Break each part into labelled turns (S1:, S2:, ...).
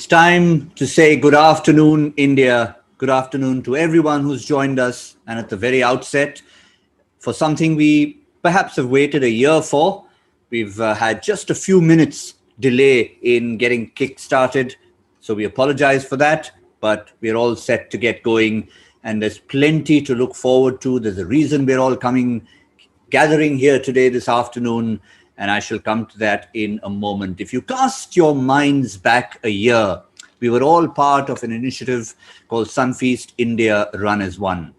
S1: It's time to say good afternoon, India. Good afternoon to everyone who's joined us. And at the very outset, for something we perhaps have waited a year for, we've had just a few minutes delay in getting kick-started. So we apologize for that, but we're all set to get going. And there's plenty to look forward to. There's a reason we're all gathering here today, this afternoon, and I shall come to that in a moment. If you cast your minds back a year, we were all part of an initiative called Sunfeast India Run as One.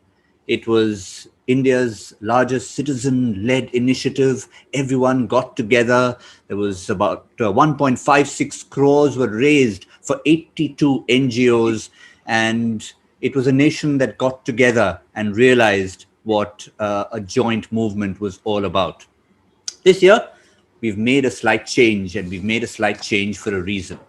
S1: It was India's largest citizen-led initiative. Everyone got together. There was about 1.56 crores were raised for 82 NGOs, and it was a nation that got together and realized what a joint movement was all about. This year, we've made a slight change, and we've made a slight change for a reason.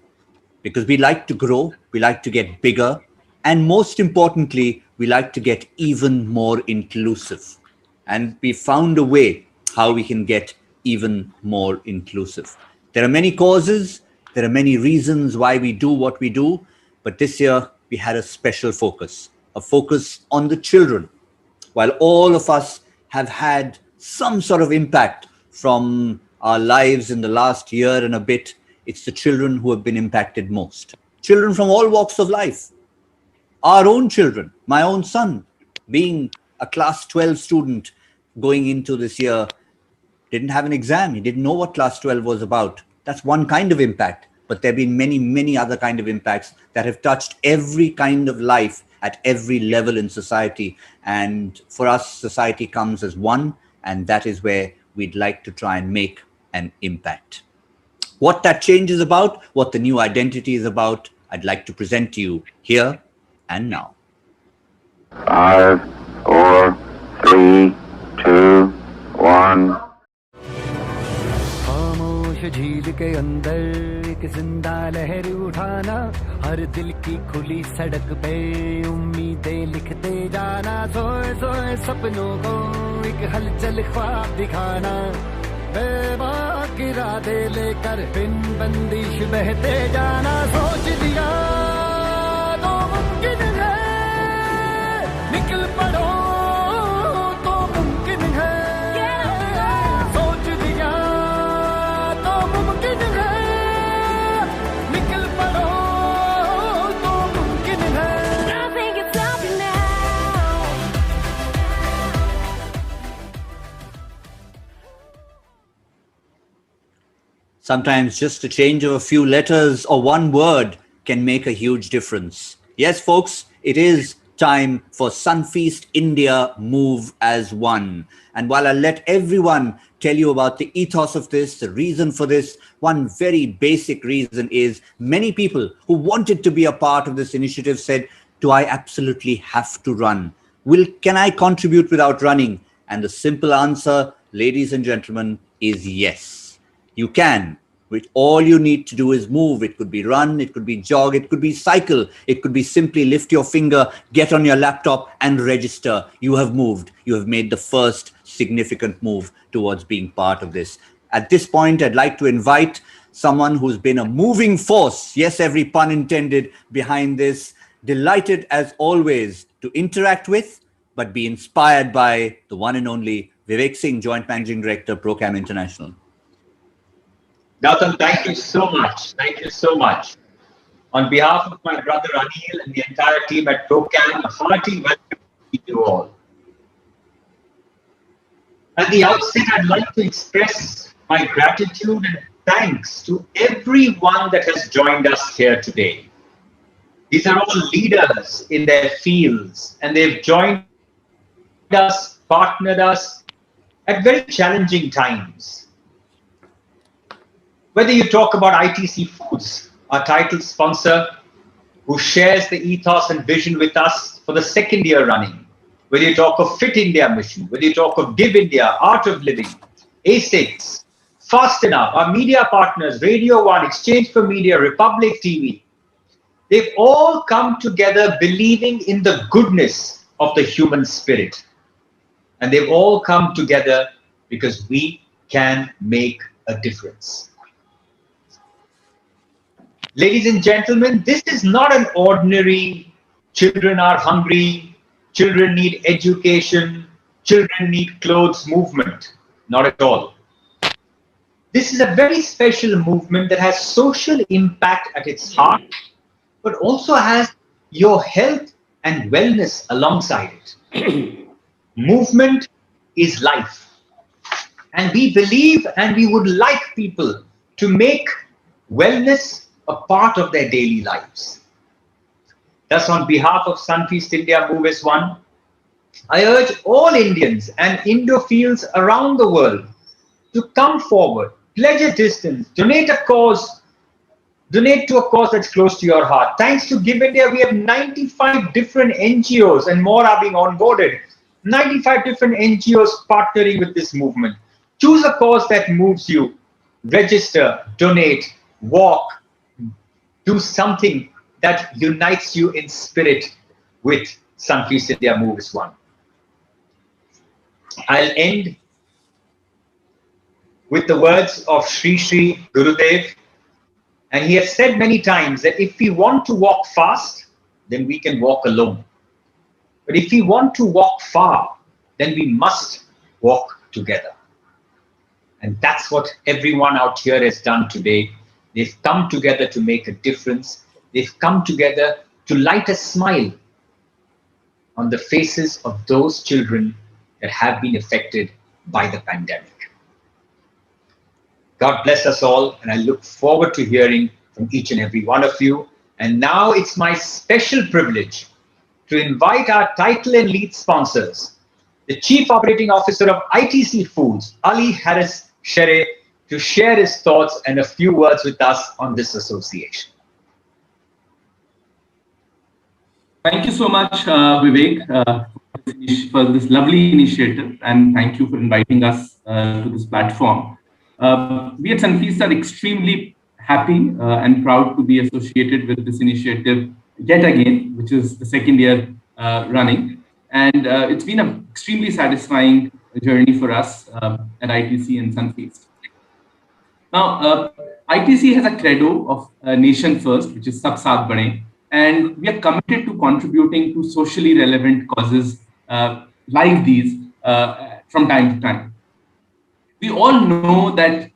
S1: Because we like to grow, we like to get bigger, and most importantly, we like to get even more inclusive. And we found a way how we can get even more inclusive. There are many causes, there are many reasons why we do what we do, but this year we had a special focus, a focus on the children. While all of us have had some sort of impact from our lives in the last year and a bit, it's the children who have been impacted most. Children from all walks of life. Our own children, my own son, being a class 12 student going into this year, didn't have an exam. He didn't know what class 12 was about. That's one kind of impact. But there have been many, many other kind of impacts that have touched every kind of life at every level in society. And for us, society comes as one, and that is where we'd like to try and make an impact. What that change is about, what the new identity is about, I'd like to present to you here and now.
S2: 5, 4, 3, 2, 1.
S3: झील के अंदर एक जिंदा लहर उठाना, हर दिल की खुली सड़क पे उम्मीदें लिखते जाना, सोए सोए सपनों को एक हलचल ख्वाब दिखाना, बेबाक इरादे लेकर बिन बंदिश बहते जाना, सोच लिया तो मुमकिन है, निकल पड़ो तो मुमकिन है, सोच लिया तो मुमकिन है, निकल पड़ो तो मुमकिन है. Nothing can stop you now.
S1: Sometimes just a change of a few letters or one word can make a huge difference. Yes, folks, it is time for Sunfeast India Move as One. And while I let everyone tell you about the ethos of this, the reason for this, one very basic reason is many people who wanted to be a part of this initiative said, do I absolutely have to run? Can I contribute without running? And the simple answer, ladies and gentlemen, is yes. You can. With all you need to do is move. It could be run, it could be jog, it could be cycle, it could be simply lift your finger, get on your laptop and register. You have moved. You have made the first significant move towards being part of this. At this point, I'd like to invite someone who's been a moving force, yes, every pun intended, behind this. Delighted as always to interact with, but be inspired by the one and only Vivek Singh, Joint Managing Director, Procam International.
S4: Gautam, thank you so much. Thank you so much. On behalf of my brother Anil and the entire team at Procam, a hearty welcome to you all. At the outset, I'd like to express my gratitude and thanks to everyone that has joined us here today. These are all leaders in their fields, and they've joined us, partnered us at very challenging times. Whether you talk about ITC Foods, our title sponsor, who shares the ethos and vision with us for the second year running, whether you talk of Fit India Mission, whether you talk of Give India, Art of Living, ASICS, Fast Enough, our media partners, Radio One, Exchange for Media, Republic TV, they've all come together believing in the goodness of the human spirit. And they've all come together because we can make a difference. Ladies and gentlemen, this is not an ordinary children are hungry, children need education, children need clothes movement. Not at all. This is a very special movement that has social impact at its heart, but also has your health and wellness alongside it. Movement is life. And we believe and we would like people to make wellness a part of their daily lives. Thus, on behalf of Sunfeast India Move as One, I urge all Indians and Indophiles around the world to come forward, pledge a distance, donate to a cause that's close to your heart. Thanks to Give India, we have 95 different NGOs and more are being onboarded. 95 different NGOs partnering with this movement. Choose a cause that moves you. Register, donate, walk, do something that unites you in spirit with Sunfeast India Move as One. I'll end with the words of Sri Sri Gurudev. And he has said many times that if we want to walk fast, then we can walk alone. But if we want to walk far, then we must walk together. And that's what everyone out here has done today. They've come together to make a difference. They've come together to light a smile on the faces of those children that have been affected by the pandemic. God bless us all, and I look forward to hearing from each and every one of you. And now it's my special privilege to invite our title and lead sponsors, the Chief Operating Officer of ITC Foods, Ali Harris Shere, to share his thoughts and a few words with us on this association.
S5: Thank you so much, Vivek, for this lovely initiative, and thank you for inviting us to this platform. We at Sunfeast are extremely happy and proud to be associated with this initiative yet again, which is the second year running. And it's been an extremely satisfying journey for us at ITC and Sunfeast. Now, ITC has a credo of nation first, which is Sab Saath Bane, and we are committed to contributing to socially relevant causes like these from time to time. We all know that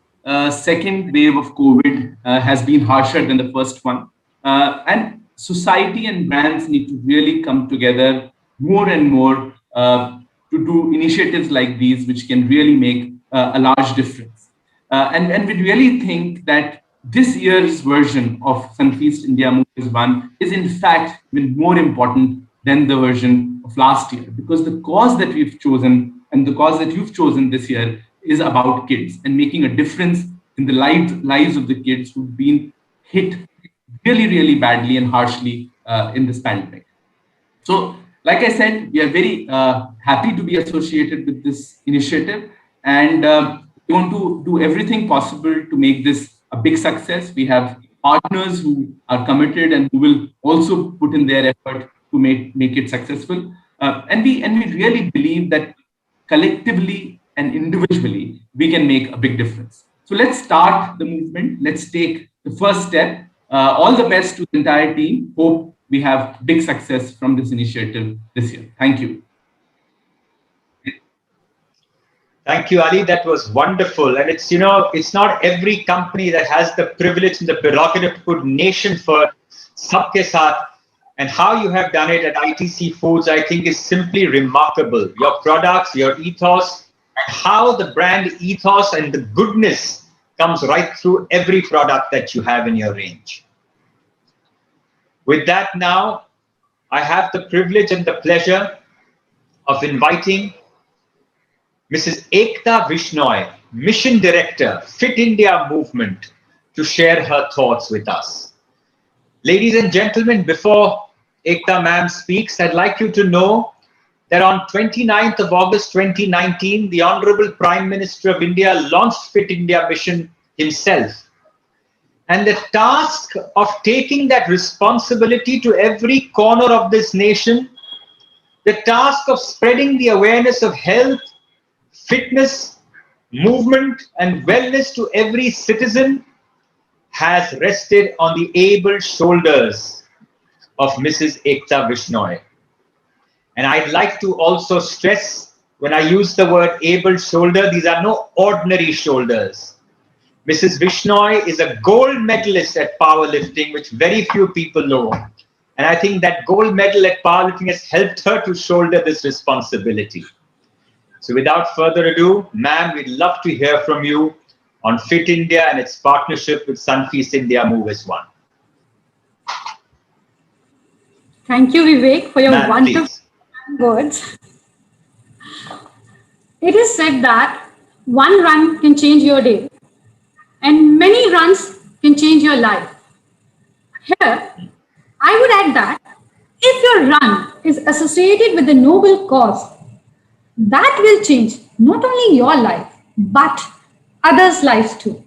S5: second wave of COVID has been harsher than the first one, and society and brands need to really come together more and more to do initiatives like these, which can really make a large difference. And we really think that this year's version of Sunfeast India Move as One is in fact even more important than the version of last year, because the cause that we've chosen and the cause that you've chosen this year is about kids and making a difference in the lives of the kids who've been hit really, really badly and harshly in this pandemic. So, like I said, we are very happy to be associated with this initiative, and we want to do everything possible to make this a big success. We have partners who are committed and who will also put in their effort to make it successful. And we really believe that collectively and individually, we can make a big difference. So let's start the movement. Let's take the first step. All the best to the entire team. Hope we have big success from this initiative this year. Thank you.
S4: Thank you, Ali. That was wonderful. And it's, it's not every company that has the privilege and the prerogative to put nation first, sabke saath. And how you have done it at ITC Foods, I think, is simply remarkable. Your products, your ethos, and how the brand ethos and the goodness comes right through every product that you have in your range. With that now, I have the privilege and the pleasure of inviting Mrs. Ekta Vishnoy, Mission Director, Fit India Movement, to share her thoughts with us. Ladies and gentlemen, before Ekta ma'am speaks, I'd like you to know that on 29th of August 2019, the Honorable Prime Minister of India launched Fit India Mission himself. And the task of taking that responsibility to every corner of this nation, the task of spreading the awareness of health, fitness, movement, and wellness to every citizen has rested on the able shoulders of Mrs. Ekta Vishnoi. And I'd like to also stress, when I use the word able shoulder, these are no ordinary shoulders. Mrs. Vishnoi is a gold medalist at powerlifting, which very few people know. And I think that gold medal at powerlifting has helped her to shoulder this responsibility. So without further ado, ma'am, we'd love to hear from you on Fit India and its partnership with Sunfeast India Move as One.
S6: Thank you, Vivek, for your wonderful
S4: Please.
S6: words. It is said that one run can change your day, and many runs can change your life. Here, I would add that if your run is associated with a noble cause, that will change not only your life, but others' lives too.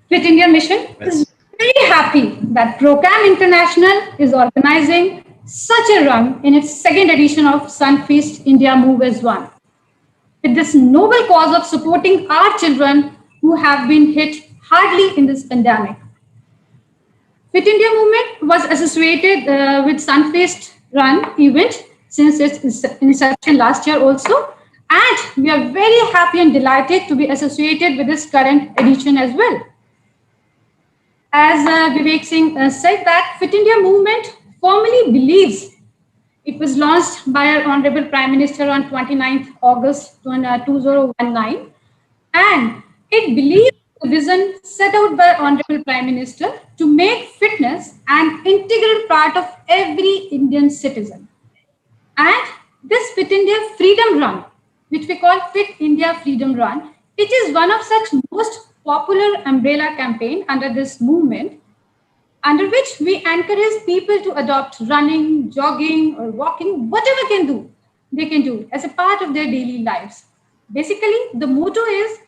S6: Fit India Mission is very happy that Procam International is organizing such a run in its second edition of Sunfeast India Move as One, with this noble cause of supporting our children who have been hit hardly in this pandemic. Fit India movement was associated with Sunfeast Run event since its inception last year also, and we are very happy and delighted to be associated with this current edition as well. As Vivek Singh said, that Fit India movement firmly believes. It was launched by our Honorable Prime Minister on 29th August 2019, and it believes the vision set out by Honorable Prime Minister to make fitness an integral part of every Indian citizen. And this Fit India Freedom Run, which we call Fit India Freedom Run, it is one of such most popular umbrella campaign under this movement, under which we encourage people to adopt running, jogging, or walking, whatever they can do as a part of their daily lives. Basically, the motto is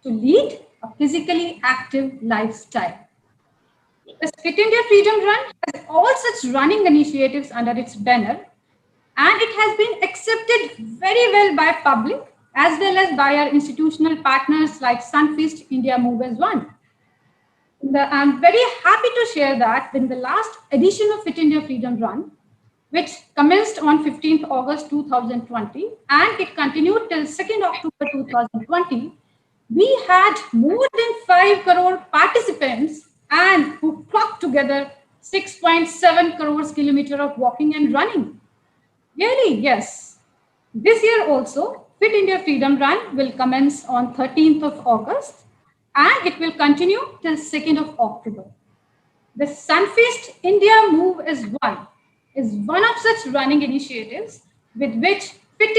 S6: to lead a physically active lifestyle. The Fit India Freedom Run has all such running initiatives under its banner, and it has been accepted very well by public as well as by our institutional partners like Sunfeast India Move as One. I'm very happy to share that in the last edition of Fit India Freedom Run, which commenced on 15th August 2020 and it continued till 2nd October 2020, we had more than 5 crore participants and who clocked together 6.7 crores kilometers of walking and running. Really, yes. This year also, Fit India Freedom Run will commence on 13th of August and it will continue till 2nd of October. The Sunfeast India Move is one of such running initiatives with which Fit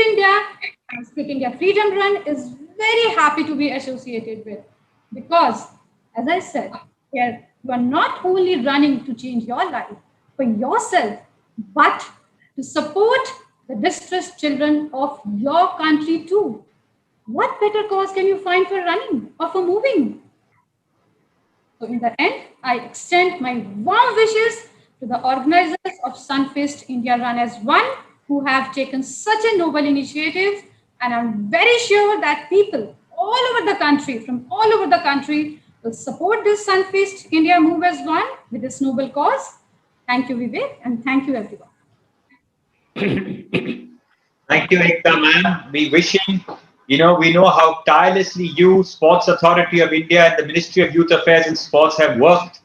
S6: India Freedom Run is very happy to be associated with, because, as I said, here you are not only running to change your life for yourself, but to support the distressed children of your country too. What better cause can you find for running or for moving? So in the end, I extend my warm wishes to the organizers of Sunfeast India Run as One, who have taken such a noble initiative, and I'm very sure that people all over the country, from all over the country, will support this Sunfeast India Move as One with this noble cause. Thank you, Vivek, and thank you, everyone.
S4: Thank you, Ekta, ma'am. We know how tirelessly you, Sports Authority of India, and the Ministry of Youth Affairs and Sports have worked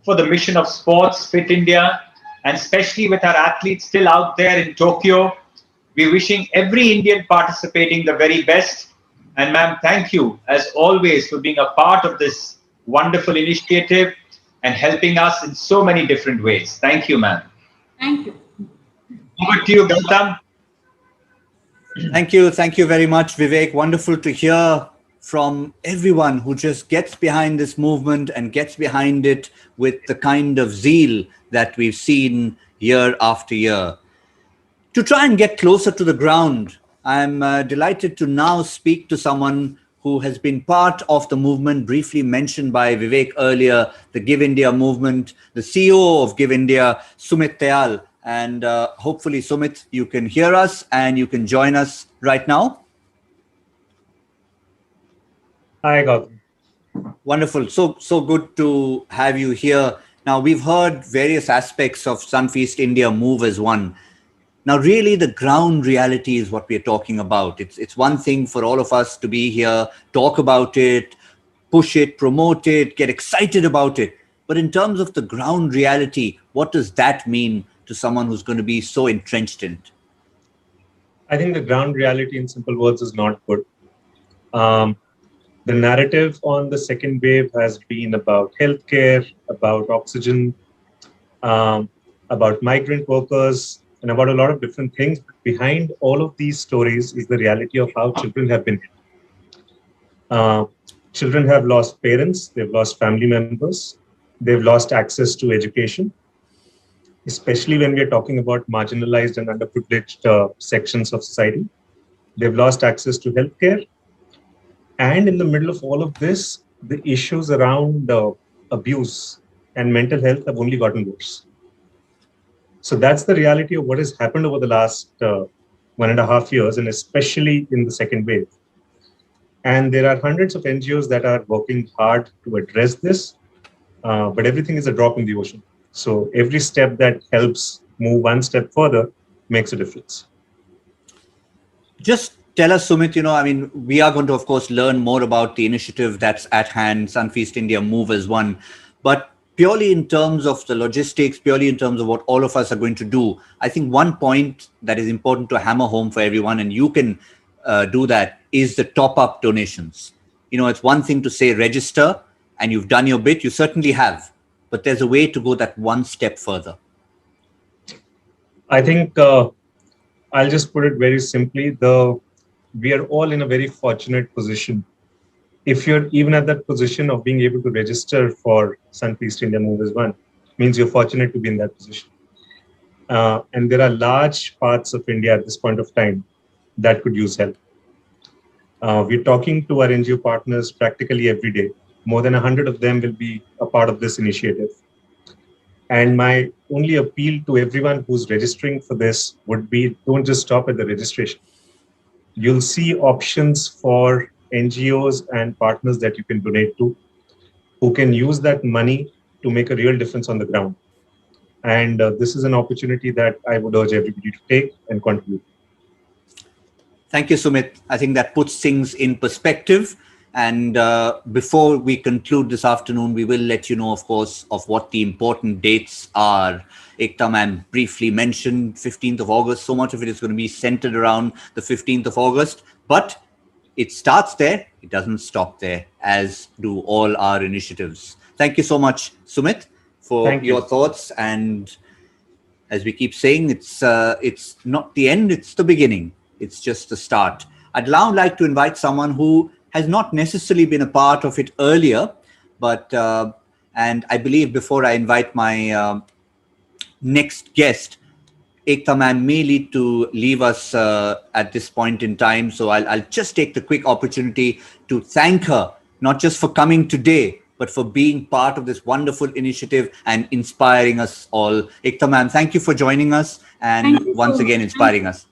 S4: for the mission of sports, Fit India, and especially with our athletes still out there in Tokyo. We're wishing every Indian participating the very best. And ma'am, thank you, as always, for being a part of this wonderful initiative and helping us in so many different ways. Thank you, ma'am.
S6: Thank you.
S4: Over to you, Gautam.
S1: Thank you very much, Vivek. Wonderful to hear from everyone who just gets behind this movement and gets behind it with the kind of zeal that we've seen year after year. To try and get closer to the ground, I'm delighted to now speak to someone who has been part of the movement briefly mentioned by Vivek earlier, the Give India movement, the CEO of Give India, Sumit Tayal. And hopefully, Sumit, you can hear us and you can join us right now.
S7: Hi, Gautam.
S1: Wonderful. So good to have you here. Now, we've heard various aspects of Sunfeast India Move as one. Now, really, the ground reality is what we're talking about. It's one thing for all of us to be here, talk about it, push it, promote it, get excited about it. But in terms of the ground reality, what does that mean to someone who's going to be so entrenched in it?
S7: I think the ground reality, in simple words, is not good. The narrative on the second wave has been about healthcare, about oxygen, about migrant workers, and about a lot of different things. Behind all of these stories is the reality of how children have been hit. Children have lost parents, they've lost family members, they've lost access to education, especially when we're talking about marginalized and underprivileged sections of society. They've lost access to healthcare. And in the middle of all of this, the issues around abuse and mental health have only gotten worse. So that's the reality of what has happened over the last 1.5 years, and especially in the second wave. And there are hundreds of NGOs that are working hard to address this, but everything is a drop in the ocean. So every step that helps move one step further makes a difference.
S1: Just tell us, Sumit, we are going to, of course, learn more about the initiative that's at hand, Sunfeast India Move as one. But purely in terms of the logistics, purely in terms of what all of us are going to do, I think one point that is important to hammer home for everyone, and you can do that, is the top-up donations. It's one thing to say register and you've done your bit. You certainly have. But there's a way to go that one step further.
S7: I think I'll just put it very simply. We are all in a very fortunate position. If you're even at that position of being able to register for Sunfeast India Move as one, means you're fortunate to be in that position. And there are large parts of India at this point of time that could use help. We're talking to our NGO partners practically every day. More than 100 of them will be a part of this initiative. And my only appeal to everyone who's registering for this would be, don't just stop at the registration. You'll see options for NGOs and partners that you can donate to, who can use that money to make a real difference on the ground. And this is an opportunity that I would urge everybody to take and contribute.
S1: Thank you, Sumit. I think that puts things in perspective. And before we conclude this afternoon, we will let you know, of course, of what the important dates are. Ekta ma'am briefly mentioned 15th of August. So much of it is going to be centered around the 15th of August. But it starts there. It doesn't stop there, as do all our initiatives. Thank you so much, Sumit, for your thoughts. And as we keep saying, it's not the end, it's the beginning. It's just the start. I'd now like to invite someone who has not necessarily been a part of it earlier, but, and I believe before I invite my next guest, Ekta ma'am may need to leave us at this point in time. So I'll just take the quick opportunity to thank her, not just for coming today, but for being part of this wonderful initiative and inspiring us all. Ekta ma'am, thank you for joining us and once again inspiring us.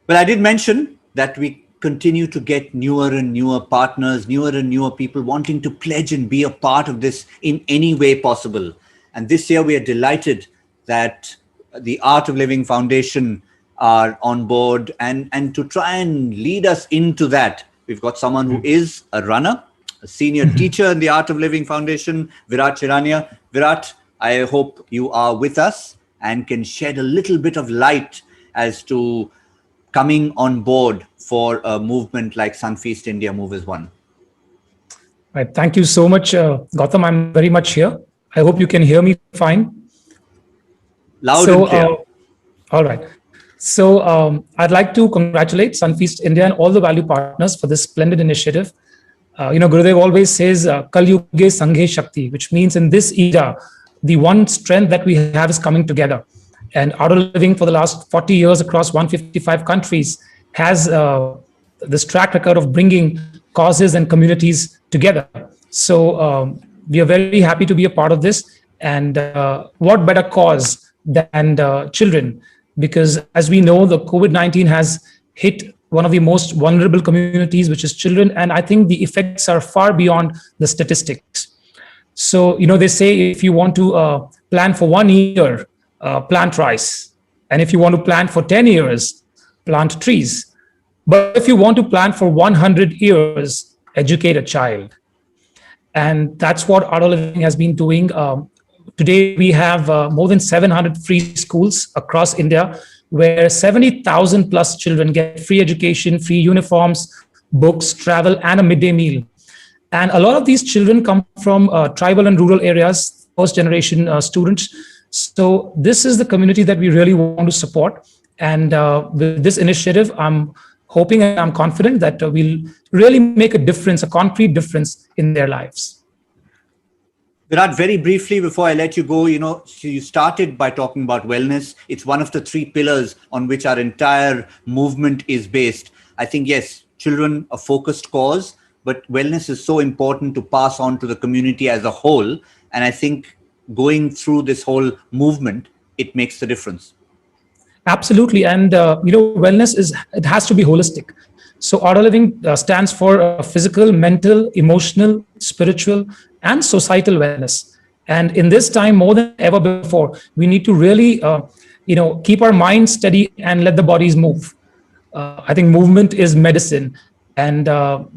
S1: Well, I did mention that we continue to get newer and newer partners, newer and newer people wanting to pledge and be a part of this in any way possible. And this year we are delighted that the Art of Living Foundation are on board and to try and lead us into that. We've got someone who is a runner, a senior teacher in the Art of Living Foundation, Virat Chirania. Virat, I hope you are with us and can shed a little bit of light as to coming on board for a movement like Sunfeast India Move as one.
S8: Right. Thank you so much, Gautam. I'm very much here. I hope you can hear me fine.
S1: Loud and clear.
S8: All right. So I'd like to congratulate Sunfeast India and all the value partners for this splendid initiative. Gurudev always says, Kal Yuge Sanghe Shakti, which means in this era, the one strength that we have is coming together. And Art of Living for the last 40 years across 155 countries has this track record of bringing causes and communities together. So we are very happy to be a part of this. And what better cause than children? Because as we know, the COVID-19 has hit one of the most vulnerable communities, which is children. And I think the effects are far beyond the statistics. So, they say if you want to plan for 1 year, plant rice. And if you want to plant for 10 years, plant trees. But if you want to plan for 100 years, educate a child. And that's what Art of Living has been doing. Today, we have more than 700 free schools across India, where 70,000 plus children get free education, free uniforms, books, travel, and a midday meal. And a lot of these children come from tribal and rural areas, first generation students. So this is the community that we really want to support. And with this initiative, I'm hoping and I'm confident that we'll really make a difference, a concrete difference in their lives.
S1: Virat, very briefly before I let you go, you started by talking about wellness. It's one of the 3 pillars on which our entire movement is based. I think, yes, children, a focused cause, but wellness is so important to pass on to the community as a whole. And I think going through this whole movement, it makes the difference.
S8: Absolutely. And, wellness it has to be holistic. So Art of Living stands for physical, mental, emotional, spiritual, and societal wellness. And in this time, more than ever before, we need to really, keep our minds steady and let the bodies move. I think movement is medicine. And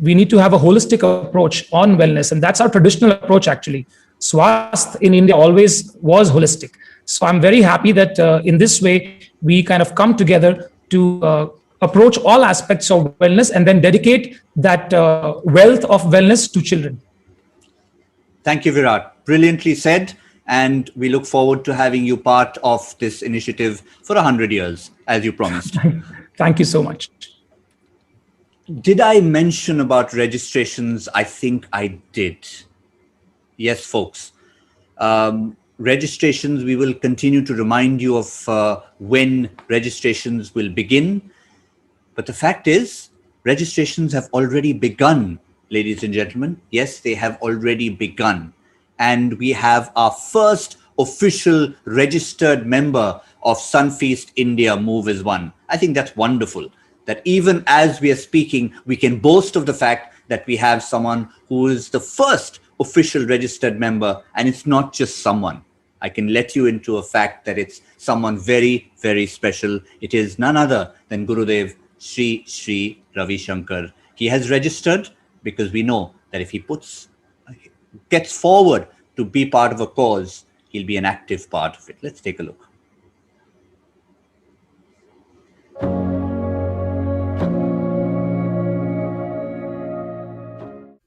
S8: we need to have a holistic approach on wellness. And that's our traditional approach, actually. Swasth in India always was holistic. So I'm very happy that in this way, we kind of come together to approach all aspects of wellness and then dedicate that wealth of wellness to children.
S1: Thank you, Virat. Brilliantly said. And we look forward to having you part of this initiative for 100 years, as you promised.
S8: Thank you so much.
S1: Did I mention about registrations? I think I did. Yes, folks. Registrations, we will continue to remind you of when registrations will begin. But the fact is, registrations have already begun, ladies and gentlemen. Yes, they have already begun. And we have our first official registered member of Sunfeast India Move as One. I think that's wonderful. That even as we are speaking, we can boast of the fact that we have someone who is the first official registered member. And it's not just someone. I can let you into a fact that it's someone very, very special. It is none other than Gurudev Sri Ravi Shankar. He has registered because we know that if he gets forward to be part of a cause, he'll be an active part of it. Let's take a look.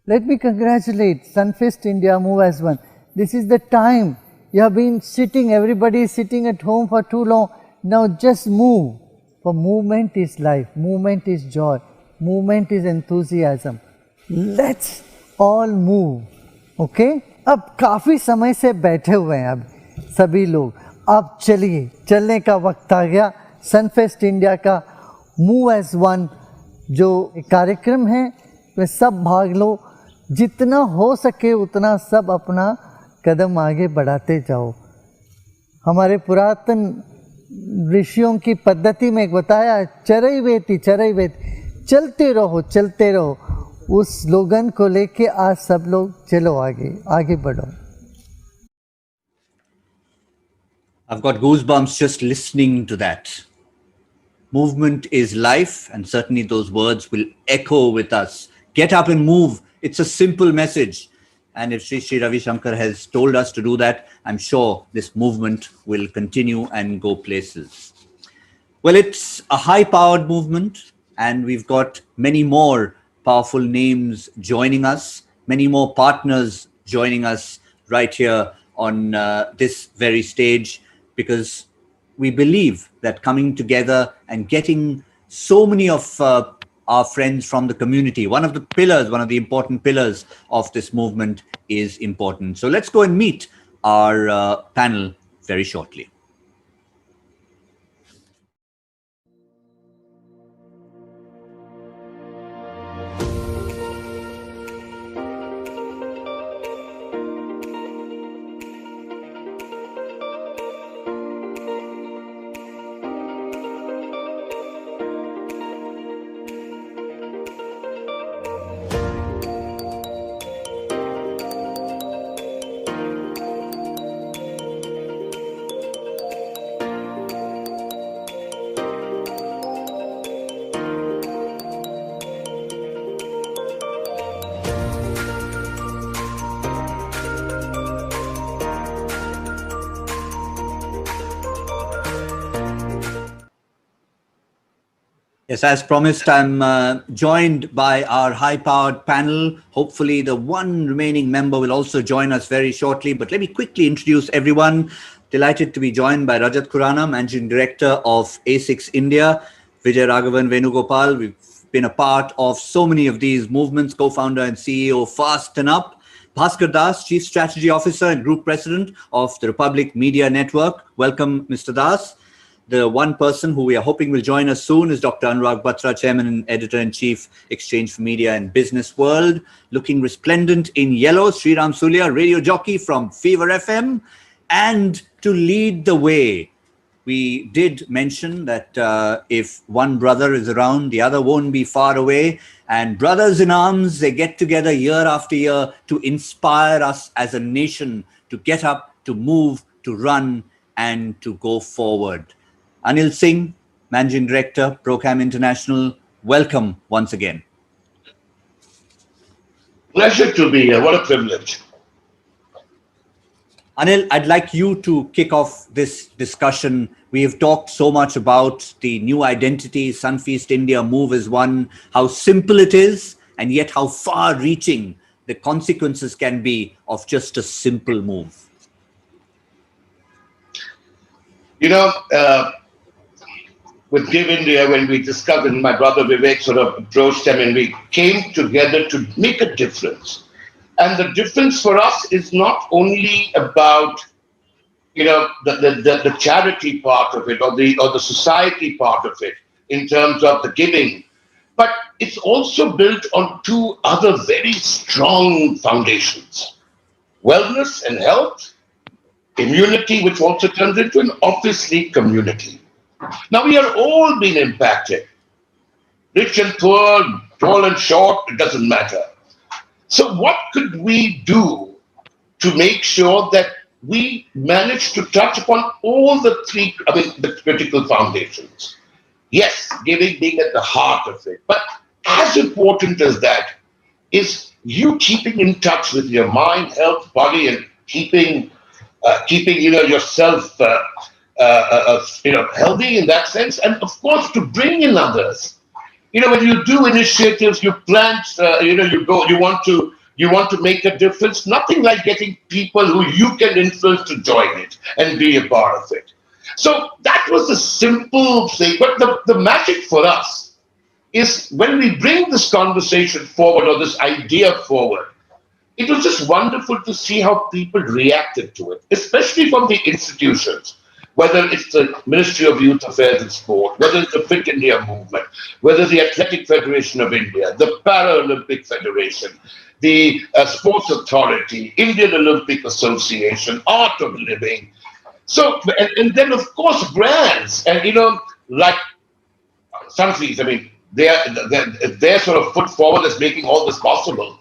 S9: Let me congratulate Sunfeast India Move as One. This is the time. You have been sitting, everybody is sitting at home for too long. Now just move. For movement is life, movement is joy, movement is enthusiasm. Let's all move. Okay? अब काफी समय से बैठे हुए हैं अब सभी लोग. अब चलिए, चलने का वक्त आ गया. सनफेस्ट इंडिया का मूव एज वन जो कार्यक्रम है उसमें सब भाग लो. जितना हो सके उतना सब अपना कदम आगे बढ़ाते जाओ. हमारे पुरातन ऋषियों की पद्धति में एक बताया, चरैवेति चरैवेति, चलते रहो. उस स्लोगन को लेके आज सब लोग चलो आगे बढ़ो.
S1: I've got goosebumps just listening to that. Movement is life, and certainly those words will echo with us. Get up and move. It's a simple message. And if Sri Ravi Shankar has told us to do that, I'm sure this movement will continue and go places. Well, it's a high-powered movement, and we've got many more powerful names joining us, many more partners joining us right here on this very stage, because we believe that coming together and getting so many of our friends from the community, one of the important pillars of this movement is important. So let's go and meet our panel very shortly. Yes, as promised, I'm joined by our high-powered panel. Hopefully, the one remaining member will also join us very shortly. But let me quickly introduce everyone. Delighted to be joined by Rajat Khurana, Managing Director of ASICS India, Vijay Raghavan Venugopal. We've been a part of so many of these movements, co-founder and CEO of Fast and Up. Bhaskar Das, Chief Strategy Officer and Group President of the Republic Media Network. Welcome, Mr. Das. The one person who we are hoping will join us soon is Dr. Anurag Batra, Chairman and Editor-in-Chief, Exchange for Media and Business World. Looking resplendent in yellow, Sriram Sulia, radio jockey from Fever FM. And to lead the way, we did mention that if one brother is around, the other won't be far away. And brothers in arms, they get together year after year to inspire us as a nation to get up, to move, to run, and to go forward. Anil Singh, Managing Director, Procam International, welcome once again.
S10: Pleasure to be here. What a privilege.
S1: Anil, I'd like you to kick off this discussion. We have talked so much about the new identity, Sunfeast India move is one, how simple it is, and yet how far-reaching the consequences can be of just a simple move.
S10: You know, with Give India, when we discovered, my brother Vivek sort of approached them and we came together to make a difference. And the difference for us is not only about, you know, the charity part of it or the society part of it in terms of the giving, but it's also built on two other very strong foundations: wellness and health, immunity, which also turns into an obviously community. Now we are all being impacted, rich and poor, tall and short, it doesn't matter. So what could we do to make sure that we manage to touch upon all the three, the critical foundations? Yes, giving being at the heart of it, but as important as that is you keeping in touch with your mind, health, body, and keeping yourself healthy in that sense, and of course to bring in others. You know, when you do initiatives, you plant, you want to make a difference. Nothing like getting people who you can influence to join it and be a part of it. So that was a simple thing. But the magic for us is when we bring this conversation forward or this idea forward, it was just wonderful to see how people reacted to it, especially from the institutions. Whether it's the Ministry of Youth Affairs and Sport, whether it's the Fit India movement, whether the Athletic Federation of India, the Paralympic Federation, the Sports Authority, Indian Olympic Association, Art of Living. So, and then of course brands, and like Sunfeast, they're sort of put forward as making all this possible.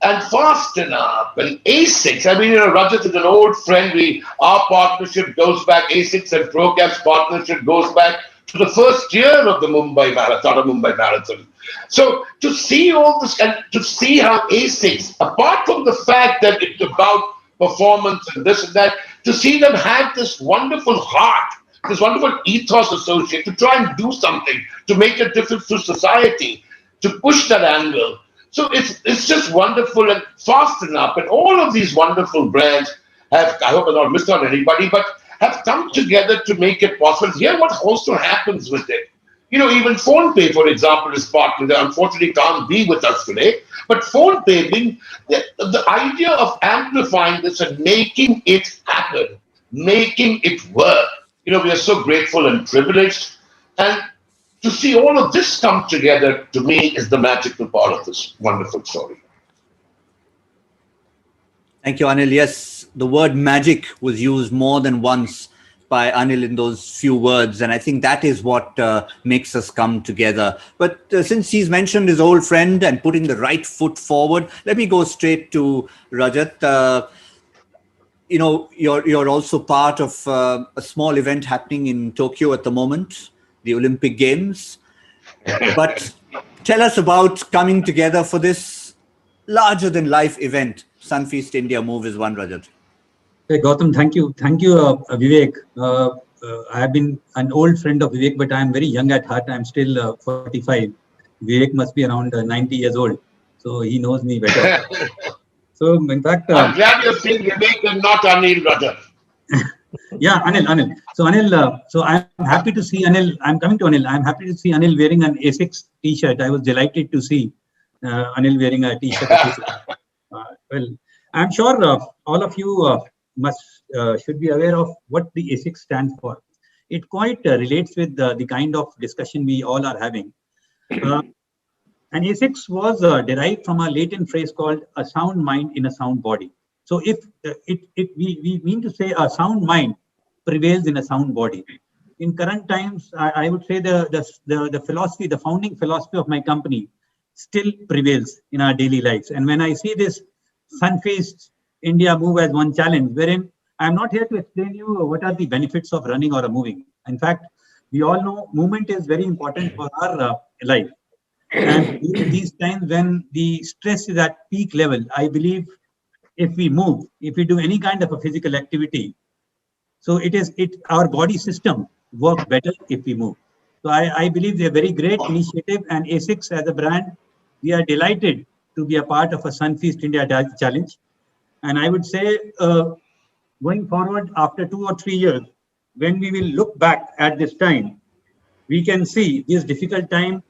S10: And Fast Up and ASICS. Rajat is an old friend. Our partnership goes back, ASICS and Procam's partnership goes back to the first year of the Mumbai Marathon. So to see all this and to see how ASICS, apart from the fact that it's about performance and this and that, to see them have this wonderful heart, this wonderful ethos associated to try and do something, to make a difference to society, to push that angle. So it's just wonderful, and Fast Up, and all of these wonderful brands have, I hope I'm not missed on anybody, but have come together to make it possible. Here what also happens with it. Even PhonePe, for example, is partnered. They unfortunately can't be with us today. But PhonePe, being the idea of amplifying this and making it happen, making it work. We are so grateful and privileged. And to see all of this come together, to me, is the magical part of this wonderful story.
S1: Thank you, Anil. Yes, the word magic was used more than once by Anil in those few words, and I think that is what makes us come together. But since he's mentioned his old friend and putting the right foot forward, let me go straight to Rajat. You're also part of a small event happening in Tokyo at the moment, the Olympic Games. But tell us about coming together for this larger than life event. Sunfeast India Move is one, Rajat.
S11: Hey, Gautam, thank you. Thank you, Vivek. I have been an old friend of Vivek, but I am very young at heart. I'm still 45. Vivek must be around 90 years old, so he knows me better. So, in fact,
S10: I'm glad you're saying Vivek and not Anil, brother.
S11: yeah, Anil. So, Anil, so I'm happy to see Anil. I'm coming to Anil. I'm happy to see Anil wearing an A6 T-shirt. I was delighted to see Anil wearing a T-shirt. Well, I'm sure all of you should be aware of what the A6 stands for. It quite relates with the kind of discussion we all are having. And A6 was derived from a Latin phrase called a sound mind in a sound body. So if we mean to say a sound mind prevails in a sound body. In current times, I would say the philosophy, the founding philosophy of my company still prevails in our daily lives. And when I see this Sunfeast India move as one challenge, wherein I'm not here to explain you what are the benefits of running or moving. In fact, we all know movement is very important for our life. And in these times when the stress is at peak level, I believe if we move, if we do any kind of a physical activity, so our body system works better if we move. So I believe they're a very great initiative, and A6 as a brand, we are delighted to be a part of a Sunfeast India challenge. And I would say going forward after 2 or 3 years, when we will look back at this time, we can see this difficult time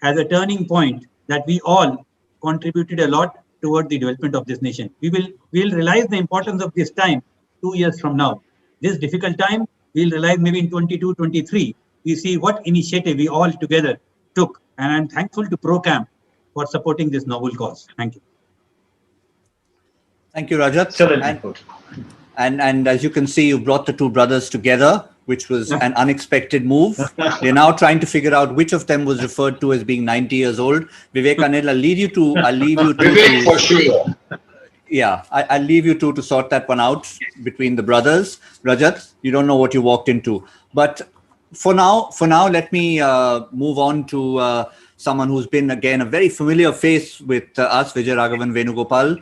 S11: as a turning point that we all contributed a lot toward the development of this nation. We'll realize the importance of this time 2 years from now. This difficult time, we'll realize maybe in 22, 23, we see what initiative we all together took. And I'm thankful to ProCam for supporting this noble cause. Thank you.
S1: Thank you, Rajat. And as you can see, you brought the two brothers together, which was an unexpected move. They're now trying to figure out which of them was referred to as being 90 years old. Vivek, Anil, I'll leave you to
S10: Vivek for sure.
S1: Yeah, I'll leave you two to sort that one out between the brothers. Rajat, you don't know what you walked into. But for now, let me move on to someone who's been, again, a very familiar face with us, Vijay Raghavan Venugopal,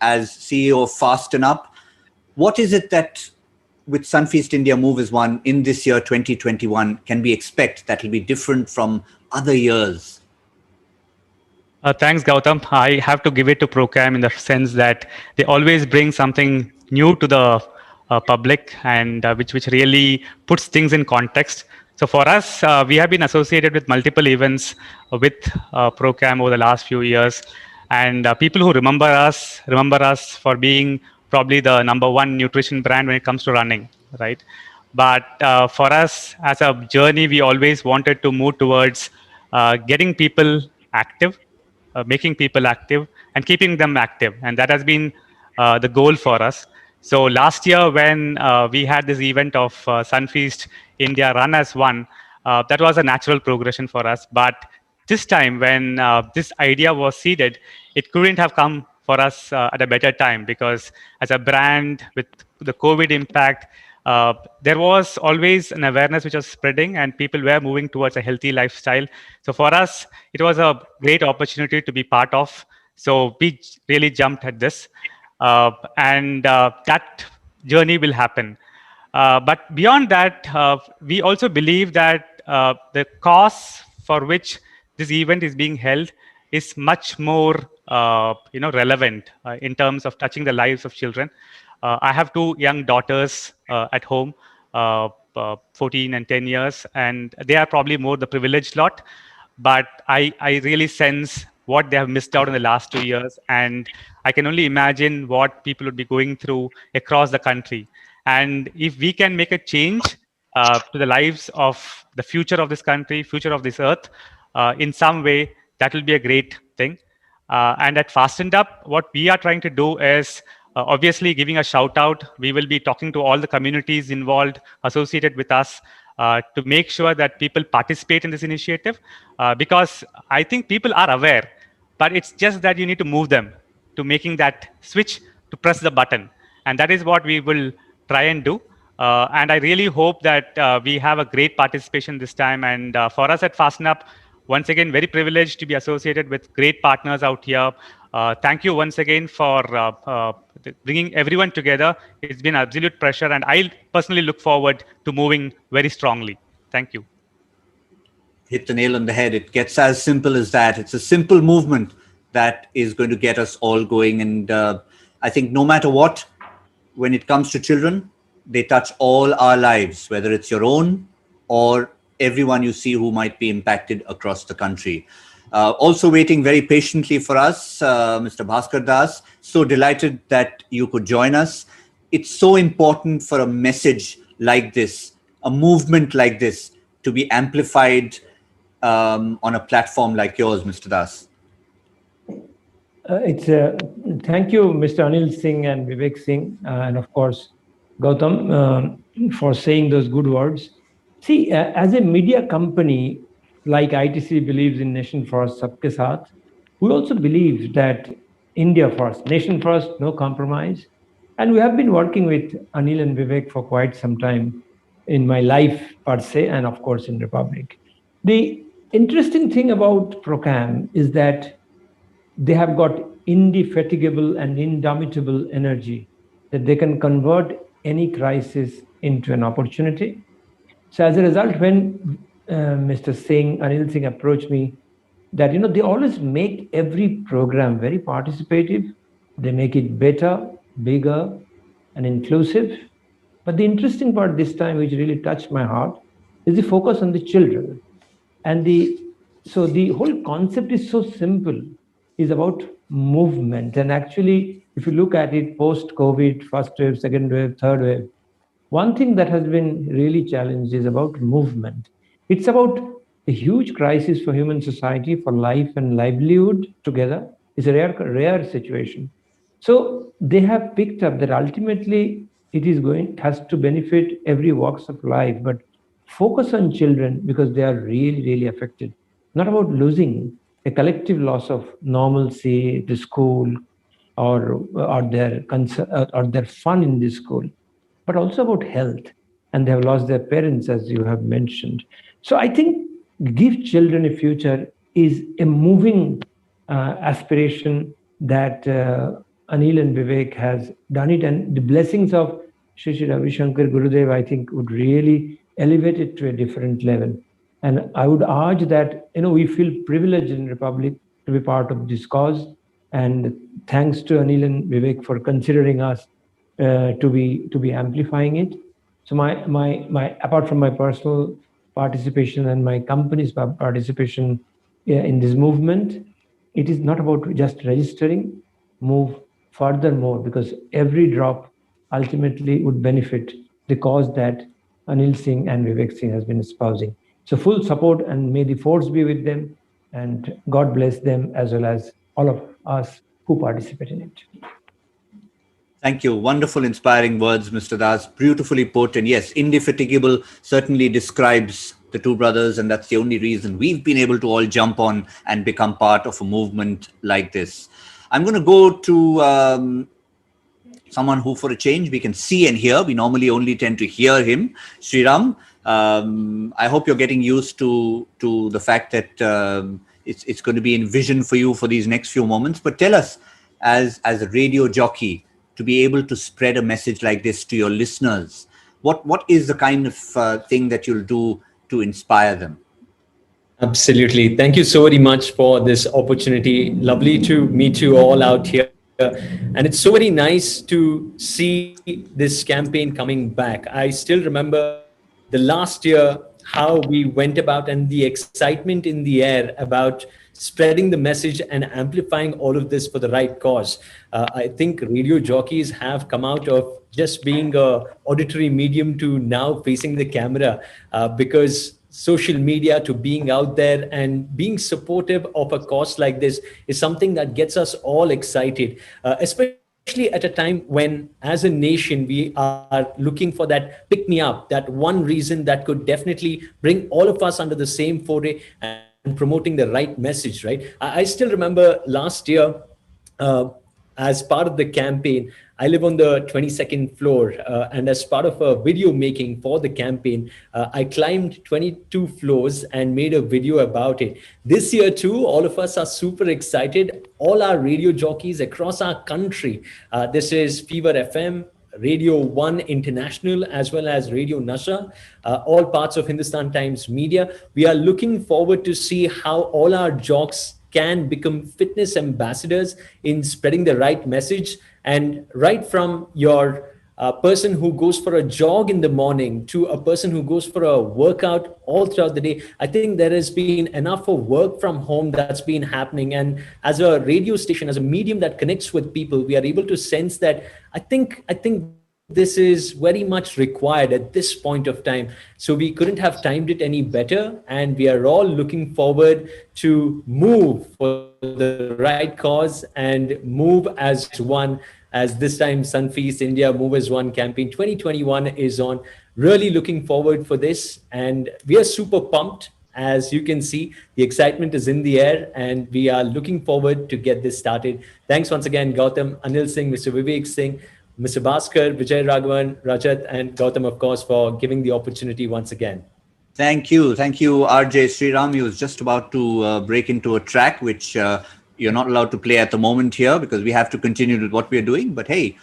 S1: as CEO of Fasten Up. What is it that with Sunfeast India Move as one in this year, 2021, can we expect that will be different from other years?
S12: Thanks, Gautam. I have to give it to ProCam in the sense that they always bring something new to the public, and which really puts things in context. So for us, we have been associated with multiple events with ProCam over the last few years, and people who remember us for being probably the #1 nutrition brand when it comes to running, right? But for us as a journey, we always wanted to move towards getting people active, making people active and keeping them active. And that has been the goal for us. So last year when we had this event of Sunfeast India Run as One, that was a natural progression for us. But this time when this idea was seeded, it couldn't have come for us at a better time, because as a brand with the COVID impact, there was always an awareness which was spreading and people were moving towards a healthy lifestyle. So for us, it was a great opportunity to be part of. So we really jumped at this, and that journey will happen. But beyond that, we also believe that the cause for which this event is being held is much more relevant in terms of touching the lives of children. I have two young daughters at home, 14 and 10 years, and they are probably more the privileged lot. But I really sense what they have missed out in the last 2 years, and I can only imagine what people would be going through across the country. And if we can make a change to the lives of the future of this country, future of this earth, in some way, that will be a great thing. And at Fastened Up, what we are trying to do is obviously giving a shout out. We will be talking to all the communities involved, associated with us, to make sure that people participate in this initiative, because I think people are aware, but it's just that you need to move them to making that switch to press the button. And that is what we will try and do. And I really hope that we have a great participation this time. And for us at Fasten Up, once again, very privileged to be associated with great partners out here. Thank you once again for bringing everyone together. It's been absolute pressure, and I personally look forward to moving very strongly. Thank you.
S1: Hit the nail on the head. It gets as simple as that. It's a simple movement that is going to get us all going. And I think no matter what, when it comes to children, they touch all our lives, whether it's your own or everyone you see who might be impacted across the country. Also waiting very patiently for us, Mr. Bhaskar Das. So delighted that you could join us. It's so important for a message like this, a movement like this, to be amplified on a platform like yours, Mr. Das.
S13: Thank you, Mr. Anil Singh and Vivek Singh, and of course, Gautam, for saying those good words. See, as a media company, like ITC believes in nation first, sabke saath, we also believe that India first, nation first, no compromise. And we have been working with Anil and Vivek for quite some time in my life per se, and of course in Republic. The interesting thing about Procam is that they have got indefatigable and indomitable energy, that they can convert any crisis into an opportunity. So as a result, when Mr. Singh, Anil Singh approached me, that they always make every program very participative. They make it better, bigger, and inclusive. But the interesting part this time, which really touched my heart, is the focus on the children. And so the whole concept is so simple, is about movement. And actually, if you look at it post-COVID, first wave, second wave, third wave, one thing that has been really challenged is about movement. It's about a huge crisis for human society, for life and livelihood together. It's a rare situation. So they have picked up that ultimately it has to benefit every walks of life, but focus on children because they are really, really affected. Not about losing a collective loss of normalcy, the school, or their fun in the school, but also about health. And they have lost their parents, as you have mentioned. So I think give children a future is a moving aspiration that Anil and Vivek has done it. And the blessings of Shri Ravi Shankar Gurudev, I think, would really elevate it to a different level. And I would urge that, we feel privileged in Republic to be part of this cause. And thanks to Anil and Vivek for considering us to be amplifying it. So my apart from my personal participation and my company's participation in this movement, it is not about just registering, move furthermore, because every drop ultimately would benefit the cause that Anil Singh and Vivek Singh has been espousing. So full support, and may the force be with them, and God bless them as well as all of us who participate in it.
S1: Thank you. Wonderful, inspiring words, Mr. Das. Beautifully put. And yes, indefatigable certainly describes the two brothers. And that's the only reason we've been able to all jump on and become part of a movement like this. I'm going to go to someone who, for a change, we can see and hear. We normally only tend to hear him. Sriram, I hope you're getting used to the fact that it's going to be in vision for you for these next few moments. But tell us, as a radio jockey, to be able to spread a message like this to your listeners, what is the kind of thing that you'll do to inspire them?
S14: Absolutely. Thank you so very much for this opportunity. Lovely to meet you all out here. And it's so very nice to see this campaign coming back. I still remember the last year, how we went about and the excitement in the air about spreading the message and amplifying all of this for the right cause. I think radio jockeys have come out of just being a auditory medium to now facing the camera, because social media to being out there and being supportive of a cause like this is something that gets us all excited, especially at a time when, as a nation, we are looking for that pick me up, that one reason that could definitely bring all of us under the same foray and promoting the right message, right? I still remember last year, as part of the campaign, I live on the 22nd floor, and as part of a video making for the campaign, I climbed 22 floors and made a video about it. This year too, all of us are super excited. All our radio jockeys across our country. This is Fever FM, Radio 1 International, as well as Radio Nasha, all parts of Hindustan Times Media. We are looking forward to see how all our jocks can become fitness ambassadors in spreading the right message. And right from your person who goes for a jog in the morning to a person who goes for a workout all throughout the day, I think there has been enough of work from home that's been happening. And as a radio station, as a medium that connects with people, we are able to sense that I think this is very much required at this point of time. So we couldn't have timed it any better. And we are all looking forward to move for the right cause and move as one, as this time Sunfeast India Move as One campaign 2021 is on. Really looking forward for this. And we are super pumped. As you can see, the excitement is in the air and we are looking forward to get this started. Thanks once again, Gautam, Anil Singh, Mr. Vivek Singh, Mr. Bhaskar, Vijay Raghavan, Rajat, and Gautam, of course, for giving the opportunity once again.
S1: Thank you. Thank you, RJ Sriram. He was just about to break into a track, which you're not allowed to play at the moment here because we have to continue with what we're doing. But hey,